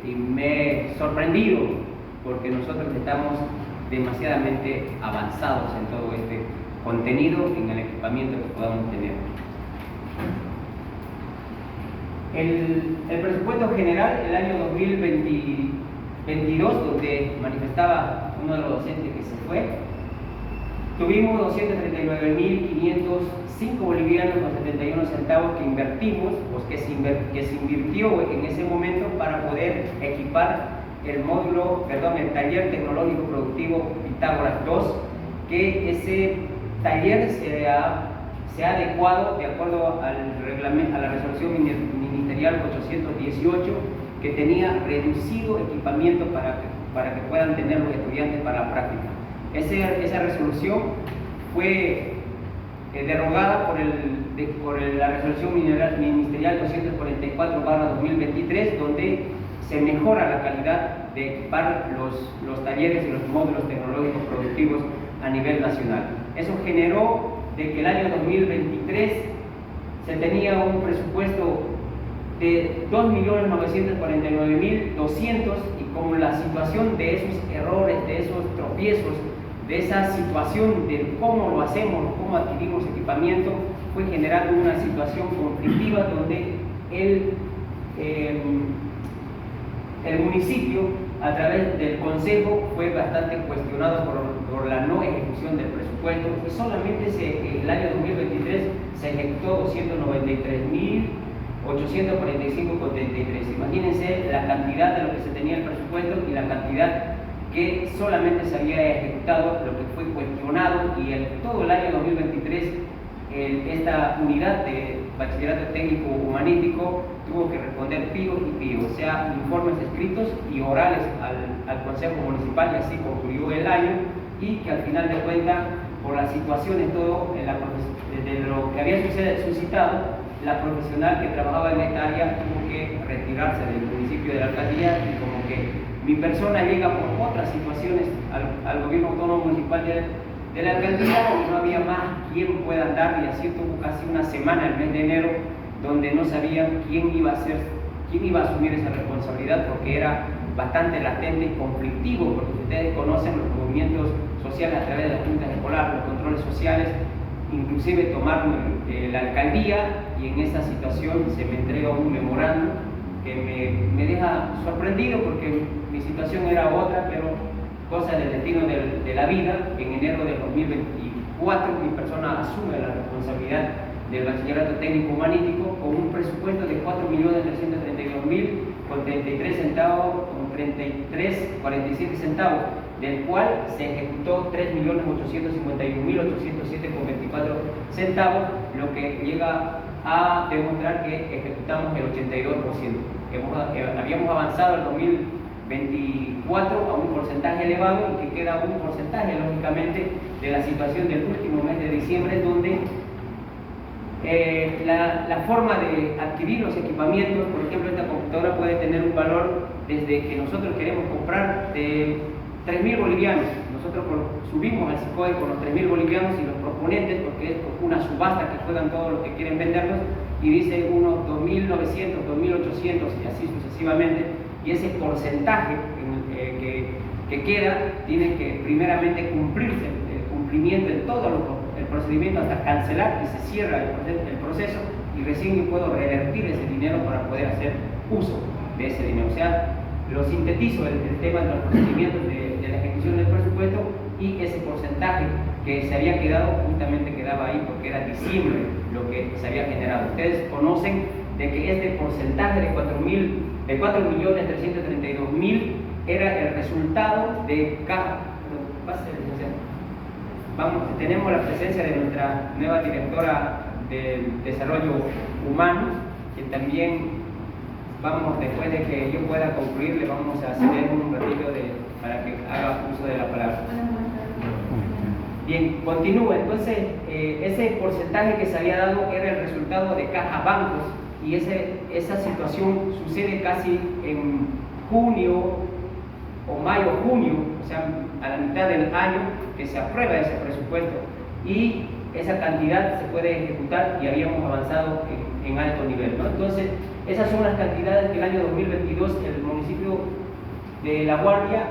y me he sorprendido, porque nosotros estamos demasiadamente avanzados en todo este contenido, en el equipamiento que podamos tener. El presupuesto general el año 2022, donde manifestaba uno de los docentes que se fue, tuvimos 239.505 bolivianos con 71 centavos que invertimos, pues que se invirtió en ese momento para poder equipar el taller tecnológico productivo Pitágoras 2, que ese taller se ha adecuado de acuerdo al reglamento, a la resolución ministerial 818, que tenía reducido equipamiento para que puedan tener los estudiantes para la práctica. Esa resolución fue derogada por la resolución ministerial 244/2023, donde se mejora la calidad de equipar los talleres y los módulos tecnológicos productivos a nivel nacional. Eso generó de que el año 2023 se tenía un presupuesto de 2.949.200, y como la situación de esos errores, de esos tropiezos, de esa situación de cómo lo hacemos, cómo adquirimos equipamiento, fue generando una situación conflictiva donde el municipio, a través del consejo, fue bastante cuestionado por la no ejecución del presupuesto y solamente el año 2023 se ejecutó 293.845,33. Imagínense la cantidad de lo que se tenía el presupuesto y la cantidad que solamente se había ejecutado, lo que fue cuestionado, y todo el año 2023 esta unidad de bachillerato técnico humanístico tuvo que responder pío y pío, o sea, informes escritos y orales al Consejo Municipal, y así concluyó el año, y que al final de cuentas, por las situaciones, todo de lo que había suscitado, la profesional que trabajaba en esta área tuvo que retirarse del municipio de la alcaldía, y como que mi persona llega por otras situaciones al gobierno autónomo municipal de la alcaldía, y no había más quien pueda andar, y así tuvo casi una semana, el mes de enero, donde no sabían quién iba a asumir esa responsabilidad, porque era bastante latente y conflictivo, porque ustedes conocen los movimientos sociales a través de las juntas escolares, los controles sociales, inclusive tomaron la alcaldía, y en esa situación se me entrega un memorando que me deja sorprendido, porque mi situación era otra, pero cosa del destino de la vida. En enero del 2024 mi persona asume la responsabilidad del bachillerato técnico humanístico con un presupuesto de 4.332.000,33 centavos, con 33,47 centavos, del cual se ejecutó 3.851.807,24 centavos, lo que llega a demostrar que ejecutamos el 82%. Habíamos avanzado el 2024 a un porcentaje elevado, y que queda un porcentaje, lógicamente, de la situación del último mes de diciembre, donde la forma de adquirir los equipamientos, por ejemplo, esta computadora puede tener un valor desde que nosotros queremos comprar de 3.000 bolivianos. Nosotros subimos al SICOE con los 3.000 bolivianos, y los proponentes, porque es una subasta que juegan todos los que quieren venderlos, y dice unos 2.900, 2.800 y así sucesivamente, y ese porcentaje que queda tiene que primeramente cumplirse, el cumplimiento en todo el procedimiento hasta cancelar, y se cierra el proceso, y recién yo puedo revertir ese dinero para poder hacer uso de ese dinero. O sea, lo sintetizo el tema de los procedimientos de la ejecución del presupuesto, y ese porcentaje que se había quedado justamente quedaba ahí porque era diciembre lo que se había generado. Ustedes conocen de que este porcentaje de 4.332.000 era el resultado de caja. Tenemos la presencia de nuestra nueva directora de Desarrollo Humano, que también después de que yo pueda concluir, le vamos a ceder un ratito para que haga uso de la palabra. Bien, continúa. Entonces, ese porcentaje que se había dado era el resultado de caja bancos, y esa situación sucede casi en junio o mayo, junio, o sea, a la mitad del año que se aprueba ese presupuesto, y esa cantidad se puede ejecutar, y habíamos avanzado en alto nivel, ¿no? Entonces, esas son las cantidades que el año 2022 el municipio de La Guardia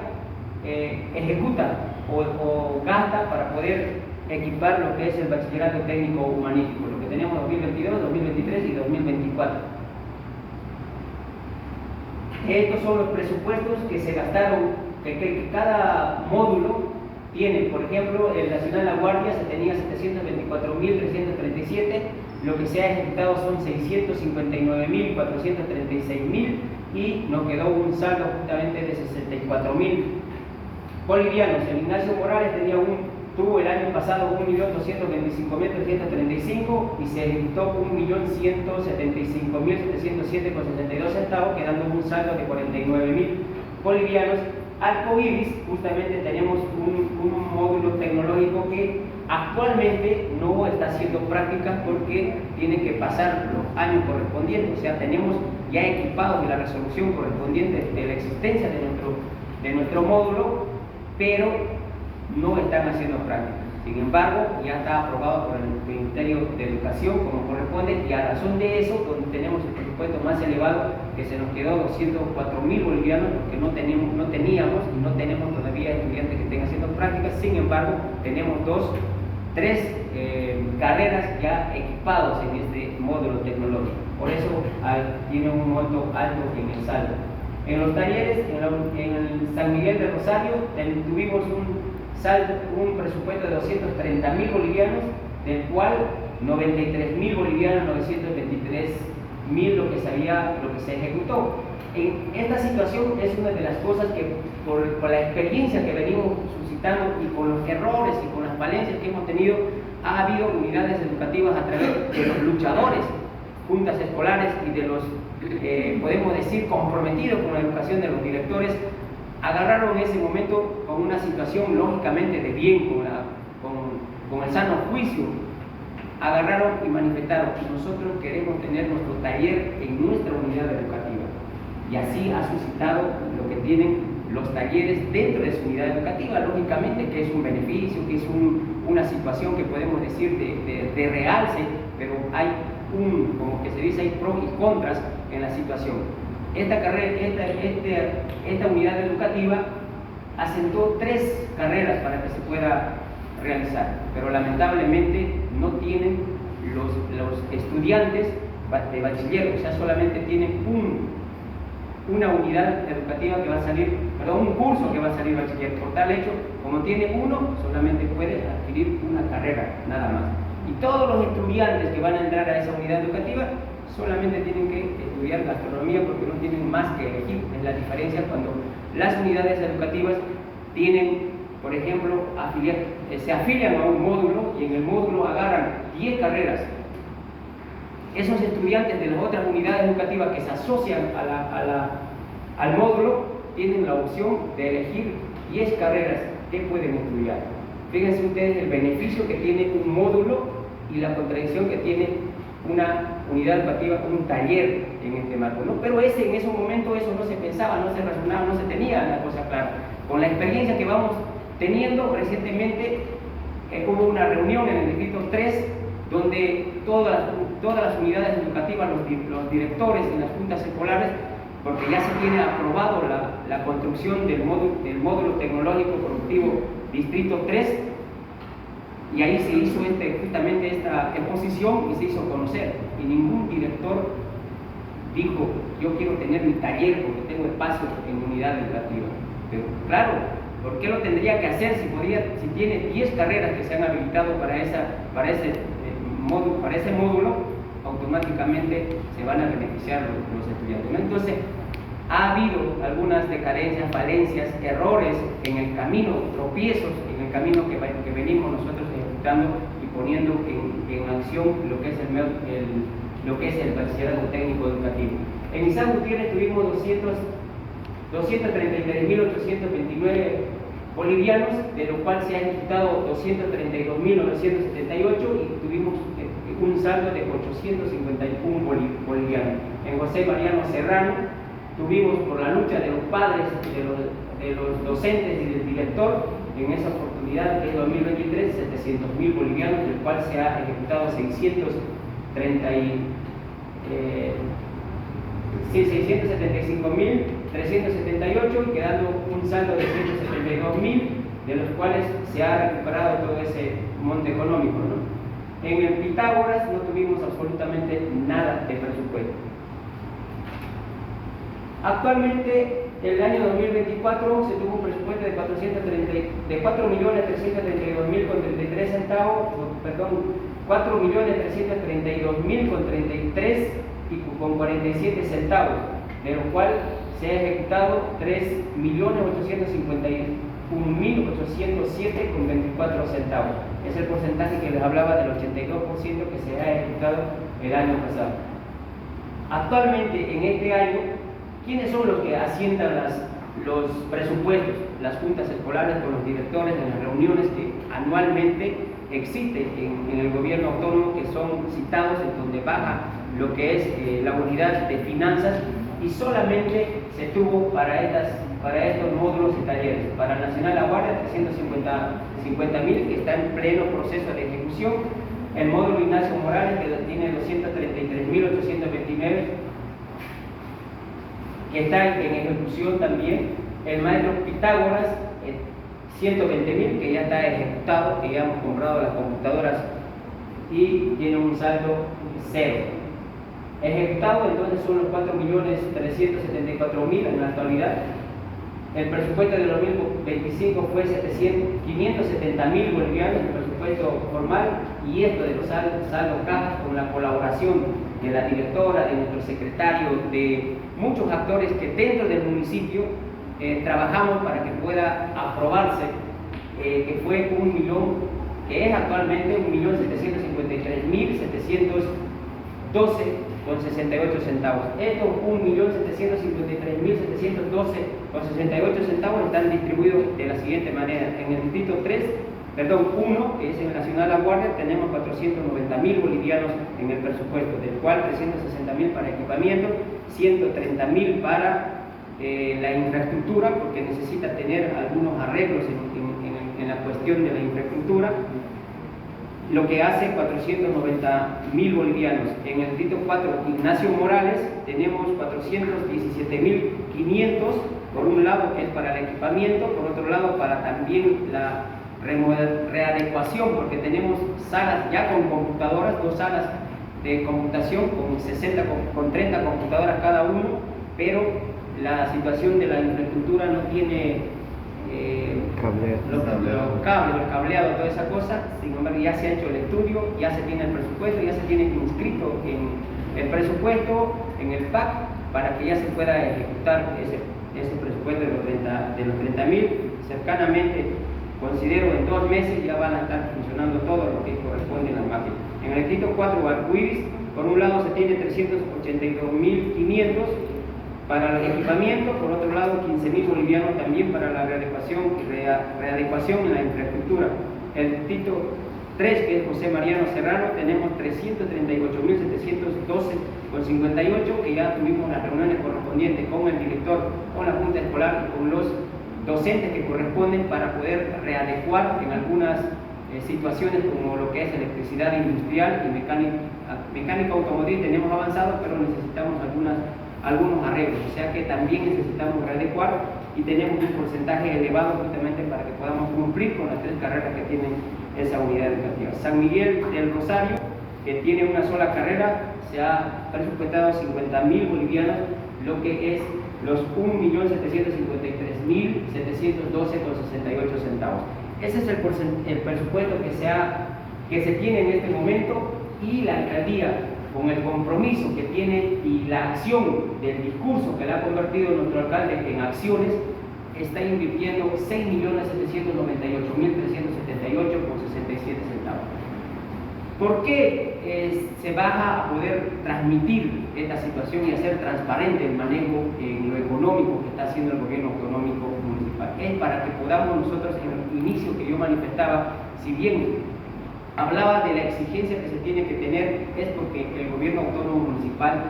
ejecuta o gasta para poder equipar lo que es el bachillerato técnico humanístico, lo que tenemos 2022, 2023 y 2024. Estos son los presupuestos que se gastaron, que cada módulo tiene. Por ejemplo, en la ciudad de La Guardia se tenía 724.337, lo que se ha ejecutado son 659.436.000, y nos quedó un saldo justamente de 64.000 bolivianos. El Ignacio Morales tuvo el año pasado 1.225.335, y se ejecutó 1.175.707,62 centavos, quedando un saldo de 49.000 bolivianos. Arcoiris, justamente tenemos un módulo tecnológico que actualmente no está haciendo prácticas porque tiene que pasar los años correspondientes. O sea, tenemos ya equipados de la resolución correspondiente de la existencia de nuestro módulo, pero no están haciendo prácticas. Sin embargo, ya está aprobado por el Ministerio de Educación como corresponde, y a razón de eso, donde tenemos el presupuesto más elevado, que se nos quedó 204.000 bolivianos, porque no teníamos y no tenemos todavía estudiantes que estén haciendo prácticas. Sin embargo, tenemos tres carreras ya equipados en este módulo tecnológico. Por eso tiene un monto alto en el saldo. En los talleres, en el San Miguel de Rosario, tuvimos un presupuesto de 230.000 bolivianos, del cual 93.000 bolivianos, 923.000 lo que se ejecutó. En esta situación es una de las cosas que, por la experiencia que venimos suscitando y con los errores y con las falencias que hemos tenido, ha habido unidades educativas a través de los luchadores, juntas escolares y de los, podemos decir, comprometidos con la educación de los directores, agarraron en ese momento con una situación lógicamente de bien, con el sano juicio, agarraron y manifestaron: nosotros queremos tener nuestro taller en nuestra unidad educativa. Y así ha suscitado lo que tienen los talleres dentro de su unidad educativa, lógicamente que es un beneficio, que es una situación que podemos decir de realce, pero hay como que se dice, hay pros y contras en la situación. Esta unidad educativa asentó 3 carreras para que se pueda realizar, pero lamentablemente no tienen los estudiantes de bachiller, o sea, solamente tienen una unidad educativa que va a salir, perdón, un curso que va a salir bachiller. Por tal hecho, como tiene uno, solamente puede adquirir una carrera, nada más. Y todos los estudiantes que van a entrar a esa unidad educativa solamente tienen que estudiar gastronomía, porque no tienen más que elegir. Es la diferencia cuando las unidades educativas tienen, por ejemplo, se afilian a un módulo y en el módulo agarran 10 carreras. Esos estudiantes de las otras unidades educativas que se asocian al módulo tienen la opción de elegir 10 carreras que pueden estudiar. Fíjense ustedes el beneficio que tiene un módulo y la contradicción que tiene una unidad educativa, un taller en este marco, ¿no? Pero en esos momentos eso no se pensaba, no se razonaba, no se tenía la cosa clara. Con la experiencia que vamos teniendo recientemente, hubo una reunión en el distrito 3 donde todas las unidades educativas, los directores en las juntas escolares, porque ya se tiene aprobado la construcción del módulo tecnológico productivo distrito 3, y ahí se hizo justamente esta exposición y se hizo conocer, y ningún director dijo: yo quiero tener mi taller porque tengo espacio en unidad educativa. Pero claro, ¿por qué lo tendría que hacer si tiene 10 carreras que se han habilitado para ese módulo? Automáticamente se van a beneficiar los estudiantes, ¿no? Entonces, ha habido algunas decadencias, falencias, errores en el camino, tropiezos en el camino que venimos nosotros ejecutando y poniendo en acción lo que es el bachillerato técnico educativo. En Isaac Gutiérrez tuvimos 233.829 bolivianos, de lo cual se han ejecutado 232.978 y tuvimos un saldo de 851 bolivianos. En José Mariano Serrano tuvimos, por la lucha de los padres, de los docentes y del director, en esa oportunidad de 2023, 700.000 bolivianos, del cual se ha ejecutado 675.378, y quedando un saldo de 172.000, de los cuales se ha recuperado todo ese monte económico, ¿no? En el Pitágoras no tuvimos absolutamente nada de presupuesto. Actualmente, el año 2024 se tuvo un presupuesto de 4.332.033 centavos, perdón, 4.332.033 y con 47 centavos, de lo cual se ha ejecutado 3.851.807 con 24 centavos. Es el porcentaje que les hablaba del 82% que se ha ejecutado el año pasado. Actualmente, en este año, ¿quiénes son los que asientan los presupuestos? Las juntas escolares con los directores en las reuniones que anualmente existen en el gobierno autónomo, que son citados, en donde baja lo que es la unidad de finanzas, y solamente se tuvo para estos módulos y talleres. Para Nacional La Guardia, 350.000, que está en pleno proceso de ejecución. El módulo Ignacio Morales, que tiene 233.829, que está en ejecución también. El maestro Pitágoras, 120.000, que ya está ejecutado, que ya hemos comprado las computadoras y tiene un saldo 0. Ejecutado entonces son los 4.374.000 en la actualidad. El presupuesto de 2025 fue 570.000 bolivianos, el presupuesto formal, y esto de los saldos cajas con la colaboración de la directora, de nuestro secretario, de muchos actores que dentro del municipio trabajamos para que pueda aprobarse, que fue que es actualmente 1.753.712,68 centavos. Estos 1.753.712,68 centavos están distribuidos de la siguiente manera. En el distrito 1, que es en la ciudad de La Guardia, tenemos 490.000 bolivianos en el presupuesto, del cual 360.000 para equipamiento, 130.000 para la infraestructura, porque necesita tener algunos arreglos en la cuestión de la infraestructura, lo que hace 490.000 bolivianos. En el distrito 4, Ignacio Morales, tenemos 417.500, por un lado que es para el equipamiento, por otro lado para también la readecuación, porque tenemos salas ya con computadoras, 2 salas de computación con 30 computadoras cada uno, pero la situación de la infraestructura no tiene los cables, el cableado, toda esa cosa. Sin embargo, ya se ha hecho el estudio, ya se tiene el presupuesto, ya se tiene inscrito en el presupuesto, en el PAC, para que ya se pueda ejecutar ese presupuesto de los 30.000. Cercanamente, considero en 2 meses ya van a estar funcionando todo lo que corresponde a las máquinas. En el distrito 4, Arcoiris, por un lado se tiene 382.500 para el equipamiento, por otro lado 15.000 bolivianos también para la readecuación en la infraestructura. El distrito 3, que es José Mariano Serrano, tenemos 338.712,58, que ya tuvimos las reuniones correspondientes con el director, con la junta escolar y con los docentes que corresponden para poder readecuar en algunas situaciones como lo que es electricidad industrial y mecánica automotriz. Tenemos avanzado, pero necesitamos algunos arreglos, o sea que también necesitamos readecuar, y tenemos un porcentaje elevado justamente para que podamos cumplir con las 3 carreras que tienen esa unidad educativa. San Miguel del Rosario, que tiene una sola carrera, se ha presupuestado 50.000 bolivianos, lo que es los 1.753.712,68 centavos. Ese es el presupuesto que se tiene en este momento, y la alcaldía, con el compromiso que tiene y la acción del discurso que le ha convertido nuestro alcalde en acciones, está invirtiendo 6.798.378,67 centavos. ¿Por qué se va a poder transmitir esta situación y hacer transparente el manejo en lo económico que está haciendo el gobierno económico municipal? Es para que podamos nosotros, en el inicio que yo manifestaba, si bien hablaba de la exigencia que se tiene que tener, es porque el gobierno autónomo municipal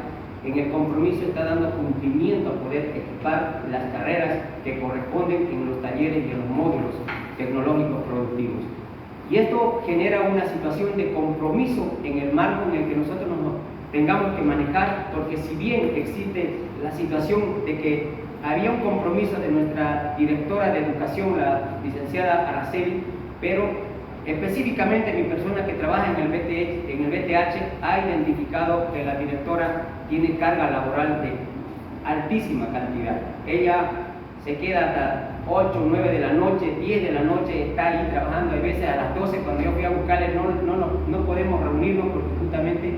en el compromiso está dando cumplimiento a poder equipar las carreras que corresponden en los talleres y en los módulos tecnológicos productivos. Y esto genera una situación de compromiso en el marco en el que nosotros nos tengamos que manejar, porque si bien existe la situación de que había un compromiso de nuestra directora de educación, la licenciada Araceli, pero específicamente mi persona que trabaja en el BTH ha identificado que la directora tiene carga laboral de altísima cantidad. Ella se queda hasta 8, 9 de la noche, 10 de la noche, está ahí trabajando. Hay veces a las 12, cuando yo fui a buscarle, no podemos reunirnos porque justamente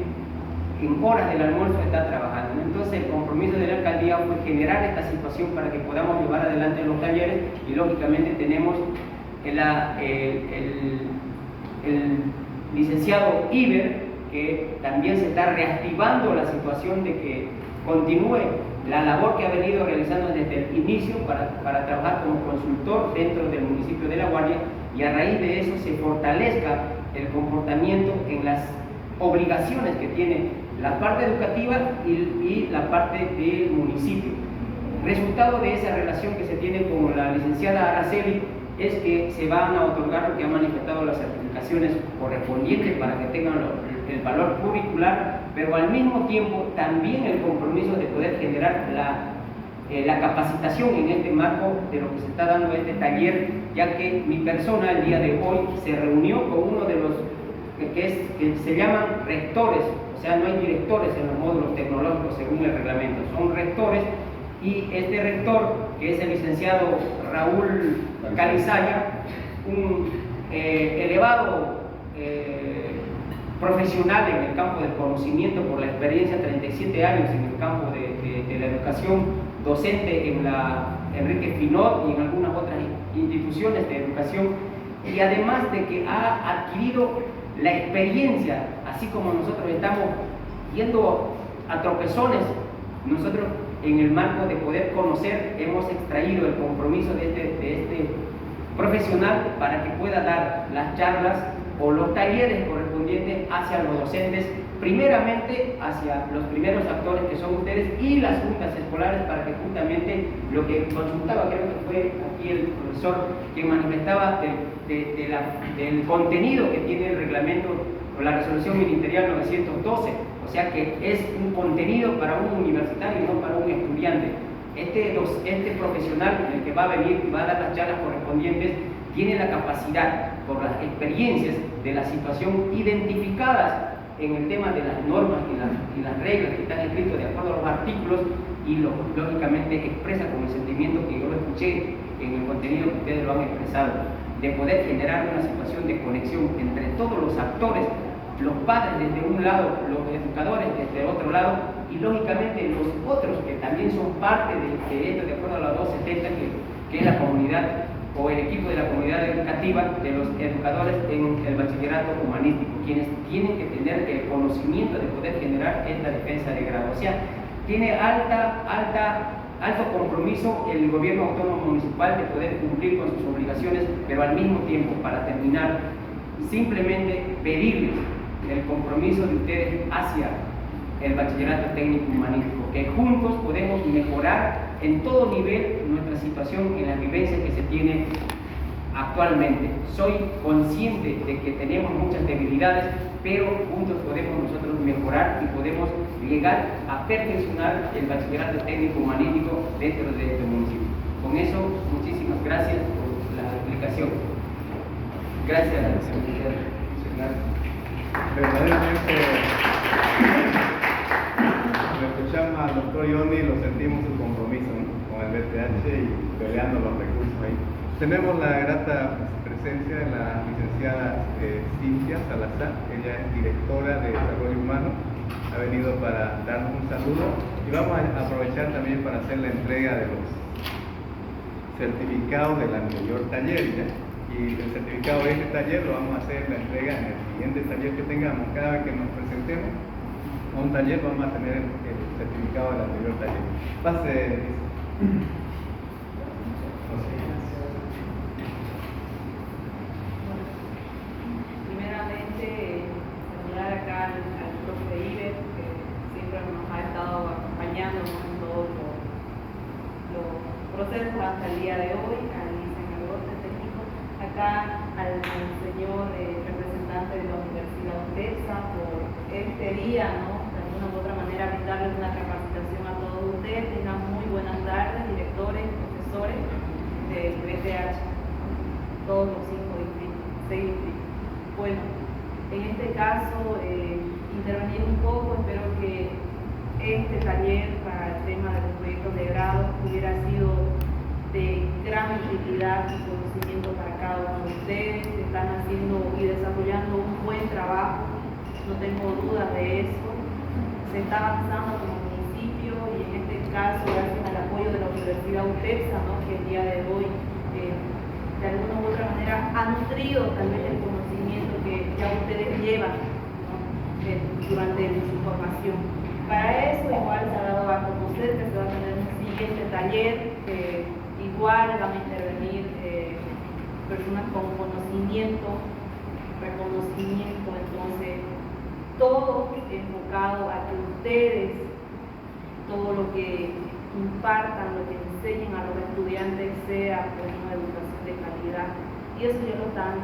en horas del almuerzo está trabajando. Entonces el compromiso de la alcaldía fue generar esta situación para que podamos llevar adelante los talleres, y lógicamente tenemos el licenciado Iber, que también se está reactivando la situación de que continúe la labor que ha venido realizando desde el inicio para trabajar como consultor dentro del municipio de La Guardia, y a raíz de eso se fortalezca el comportamiento en las obligaciones que tiene la parte educativa y la parte del municipio. Resultado de esa relación que se tiene con la licenciada Araceli es que se van a otorgar lo que han manifestado las certificaciones correspondientes para que tengan el valor curricular, pero al mismo tiempo también el compromiso de poder generar la capacitación en este marco de lo que se está dando este taller, ya que mi persona el día de hoy se reunió con uno de los que se llaman rectores, o sea, no hay directores en los módulos tecnológicos según el reglamento, son rectores, y este rector, que es el licenciado Raúl Calizaya, un elevado profesional en el campo del conocimiento por la experiencia, 37 años en el campo de la educación, docente en la Enrique Finot y en algunas otras instituciones de educación, y además de que ha adquirido la experiencia, así como nosotros estamos yendo a tropezones, nosotros en el marco de poder conocer hemos extraído el compromiso de este profesional para que pueda dar las charlas o los talleres correspondientes hacia los docentes, primeramente hacia los primeros actores que son ustedes y las juntas escolares, para que justamente lo que consultaba, creo que fue aquí el profesor quien manifestaba del contenido que tiene el reglamento o la resolución ministerial 912, o sea que es un contenido para un universitario y no para un estudiante. Este profesional, el que va a venir y va a dar las charlas correspondientes, tiene la capacidad, por las experiencias de la situación identificadas en el tema de las normas y las reglas que están escritas de acuerdo a los artículos, y lógicamente expresa con el sentimiento que yo lo escuché en el contenido que ustedes lo han expresado, de poder generar una situación de conexión entre todos los actores, los padres desde un lado, los educadores desde otro lado, y lógicamente los otros que también son parte de esto, de acuerdo a la 270, que es la comunidad o el equipo de la comunidad educativa de los educadores en el bachillerato humanístico, quienes tienen que tener el conocimiento de poder generar esta defensa de grado. O sea, tiene alto compromiso el gobierno autónomo municipal de poder cumplir con sus obligaciones, pero al mismo tiempo, para terminar, simplemente pedirles el compromiso de ustedes hacia el bachillerato técnico humanístico, que juntos podemos mejorar en todo nivel nuestra situación en las vivencias que se tiene actualmente. Soy consciente de que tenemos muchas debilidades, pero juntos podemos nosotros mejorar y podemos llegar a perfeccionar el bachillerato técnico humanístico dentro de este municipio. Con eso, muchísimas gracias por la explicación. Gracias. Verdaderamente, lo escuchamos al doctor Johnny y lo sentimos su compromiso, ¿no?, con el BTH y peleando los recursos ahí. Tenemos la grata presencia de la licenciada Cintia Salazar, ella es directora de Desarrollo Humano, ha venido para darnos un saludo, y vamos a aprovechar también para hacer la entrega de los certificados del anterior taller, ¿ya? Y el certificado de este taller lo vamos a hacer la entrega en el siguiente taller que tengamos. Cada vez que nos presentemos a un taller vamos a tener el certificado del anterior taller. Pase. Primeramente, saludar acá al profe Iber, que siempre nos ha estado acompañando en todos los procesos hasta el día de hoy, al técnico, acá al señor representante de la Universidad UTESA por este día, ¿no?, de alguna u otra manera brindarles una capacitación a todos ustedes. Tengan muy buenas tardes, directores, profesores del BTH, todos los 6 distritos. Bueno, en este caso, intervenir un poco, espero que este taller para el tema de los proyectos de grado hubiera sido de gran utilidad y conocimiento para cada uno de ustedes. Están haciendo y desarrollando un buen trabajo, no tengo dudas de eso. Se está avanzando como municipio, y en este caso gracias al apoyo de la Universidad UTESA, ¿no?, que el día de hoy de alguna u otra manera ha nutrido tal vez el conocimiento que ya ustedes llevan, ¿no?, durante su formación. Para eso igual se ha dado a conocer que se va a tener un siguiente taller, igual van a intervenir personas con conocimiento, reconocimiento, entonces todo enfocado a que ustedes, todo lo que impartan, lo que enseñen a los estudiantes sea pues una educación de calidad, y eso ya lo están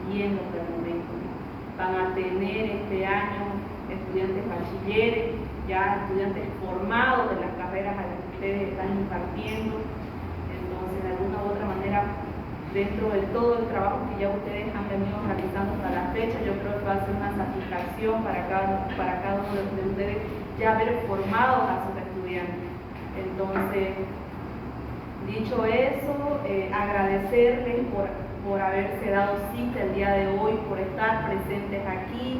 viendo hasta el momento. Van a tener este año estudiantes bachilleres, ya estudiantes formados de las carreras a las que ustedes están impartiendo. Entonces, de alguna u otra manera, dentro de todo el trabajo que ya ustedes han venido realizando hasta la fecha, yo creo que va a ser una satisfacción para cada uno de ustedes ya haber formado a sus estudiantes. Entonces, dicho eso, agradecerles por haberse dado cita el día de hoy, por estar presentes aquí,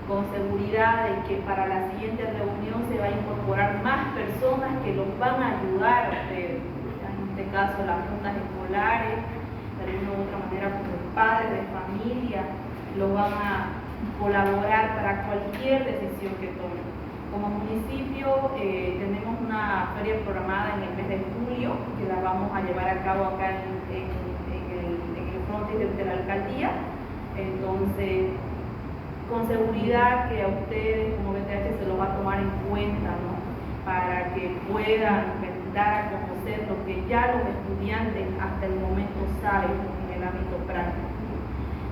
con seguridad de que para la siguiente reunión se va a incorporar más personas que los van a ayudar a ustedes. En este caso, las juntas escolares, de alguna u otra manera, como los padres de familia, los van a colaborar para cualquier decisión que tomen. Como municipio tenemos una feria programada en el mes de julio, que la vamos a llevar a cabo acá en el frontis de la alcaldía. Entonces, con seguridad que a ustedes como BTH se lo va a tomar en cuenta, ¿no? Para que puedan dar a conocer lo que ya los estudiantes hasta el momento saben en el ámbito práctico.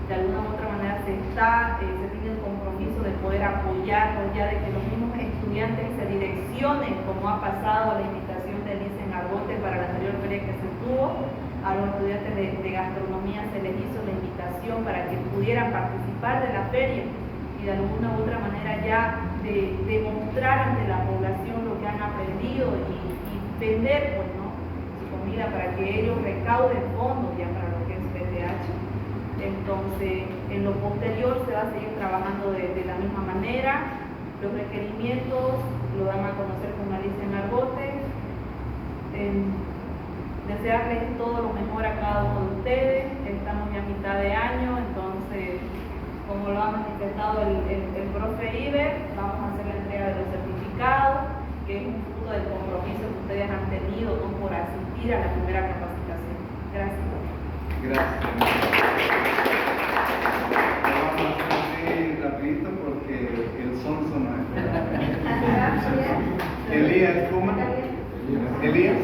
De alguna u otra manera se tiene el compromiso de poder apoyarlos, ya de que los mismos estudiantes se direccionen, como ha pasado la invitación de Lice en Argote para la anterior feria que se tuvo. A los estudiantes de gastronomía se les hizo la invitación para que pudieran participar de la feria y de alguna u otra manera ya demostrar ante la población lo que han aprendido y vender, pues, ¿no?, su comida para que ellos recauden fondos ya para lo que es BTH. Entonces, en lo posterior se va a seguir trabajando de la misma manera. Los requerimientos lo dan a conocer con Alicia en Argote. Desearles todo lo mejor a cada uno de ustedes. Estamos ya a mitad de año, entonces, como lo ha manifestado el profe Iber, vamos a hacer la entrega de los certificados, que es un fruto del compromiso que ustedes han tenido, ¿no?, por asistir a la primera capacitación. Gracias. Gracias. Vamos a hacer así rapidito porque el son sonó. Elías, ¿cómo? Elías.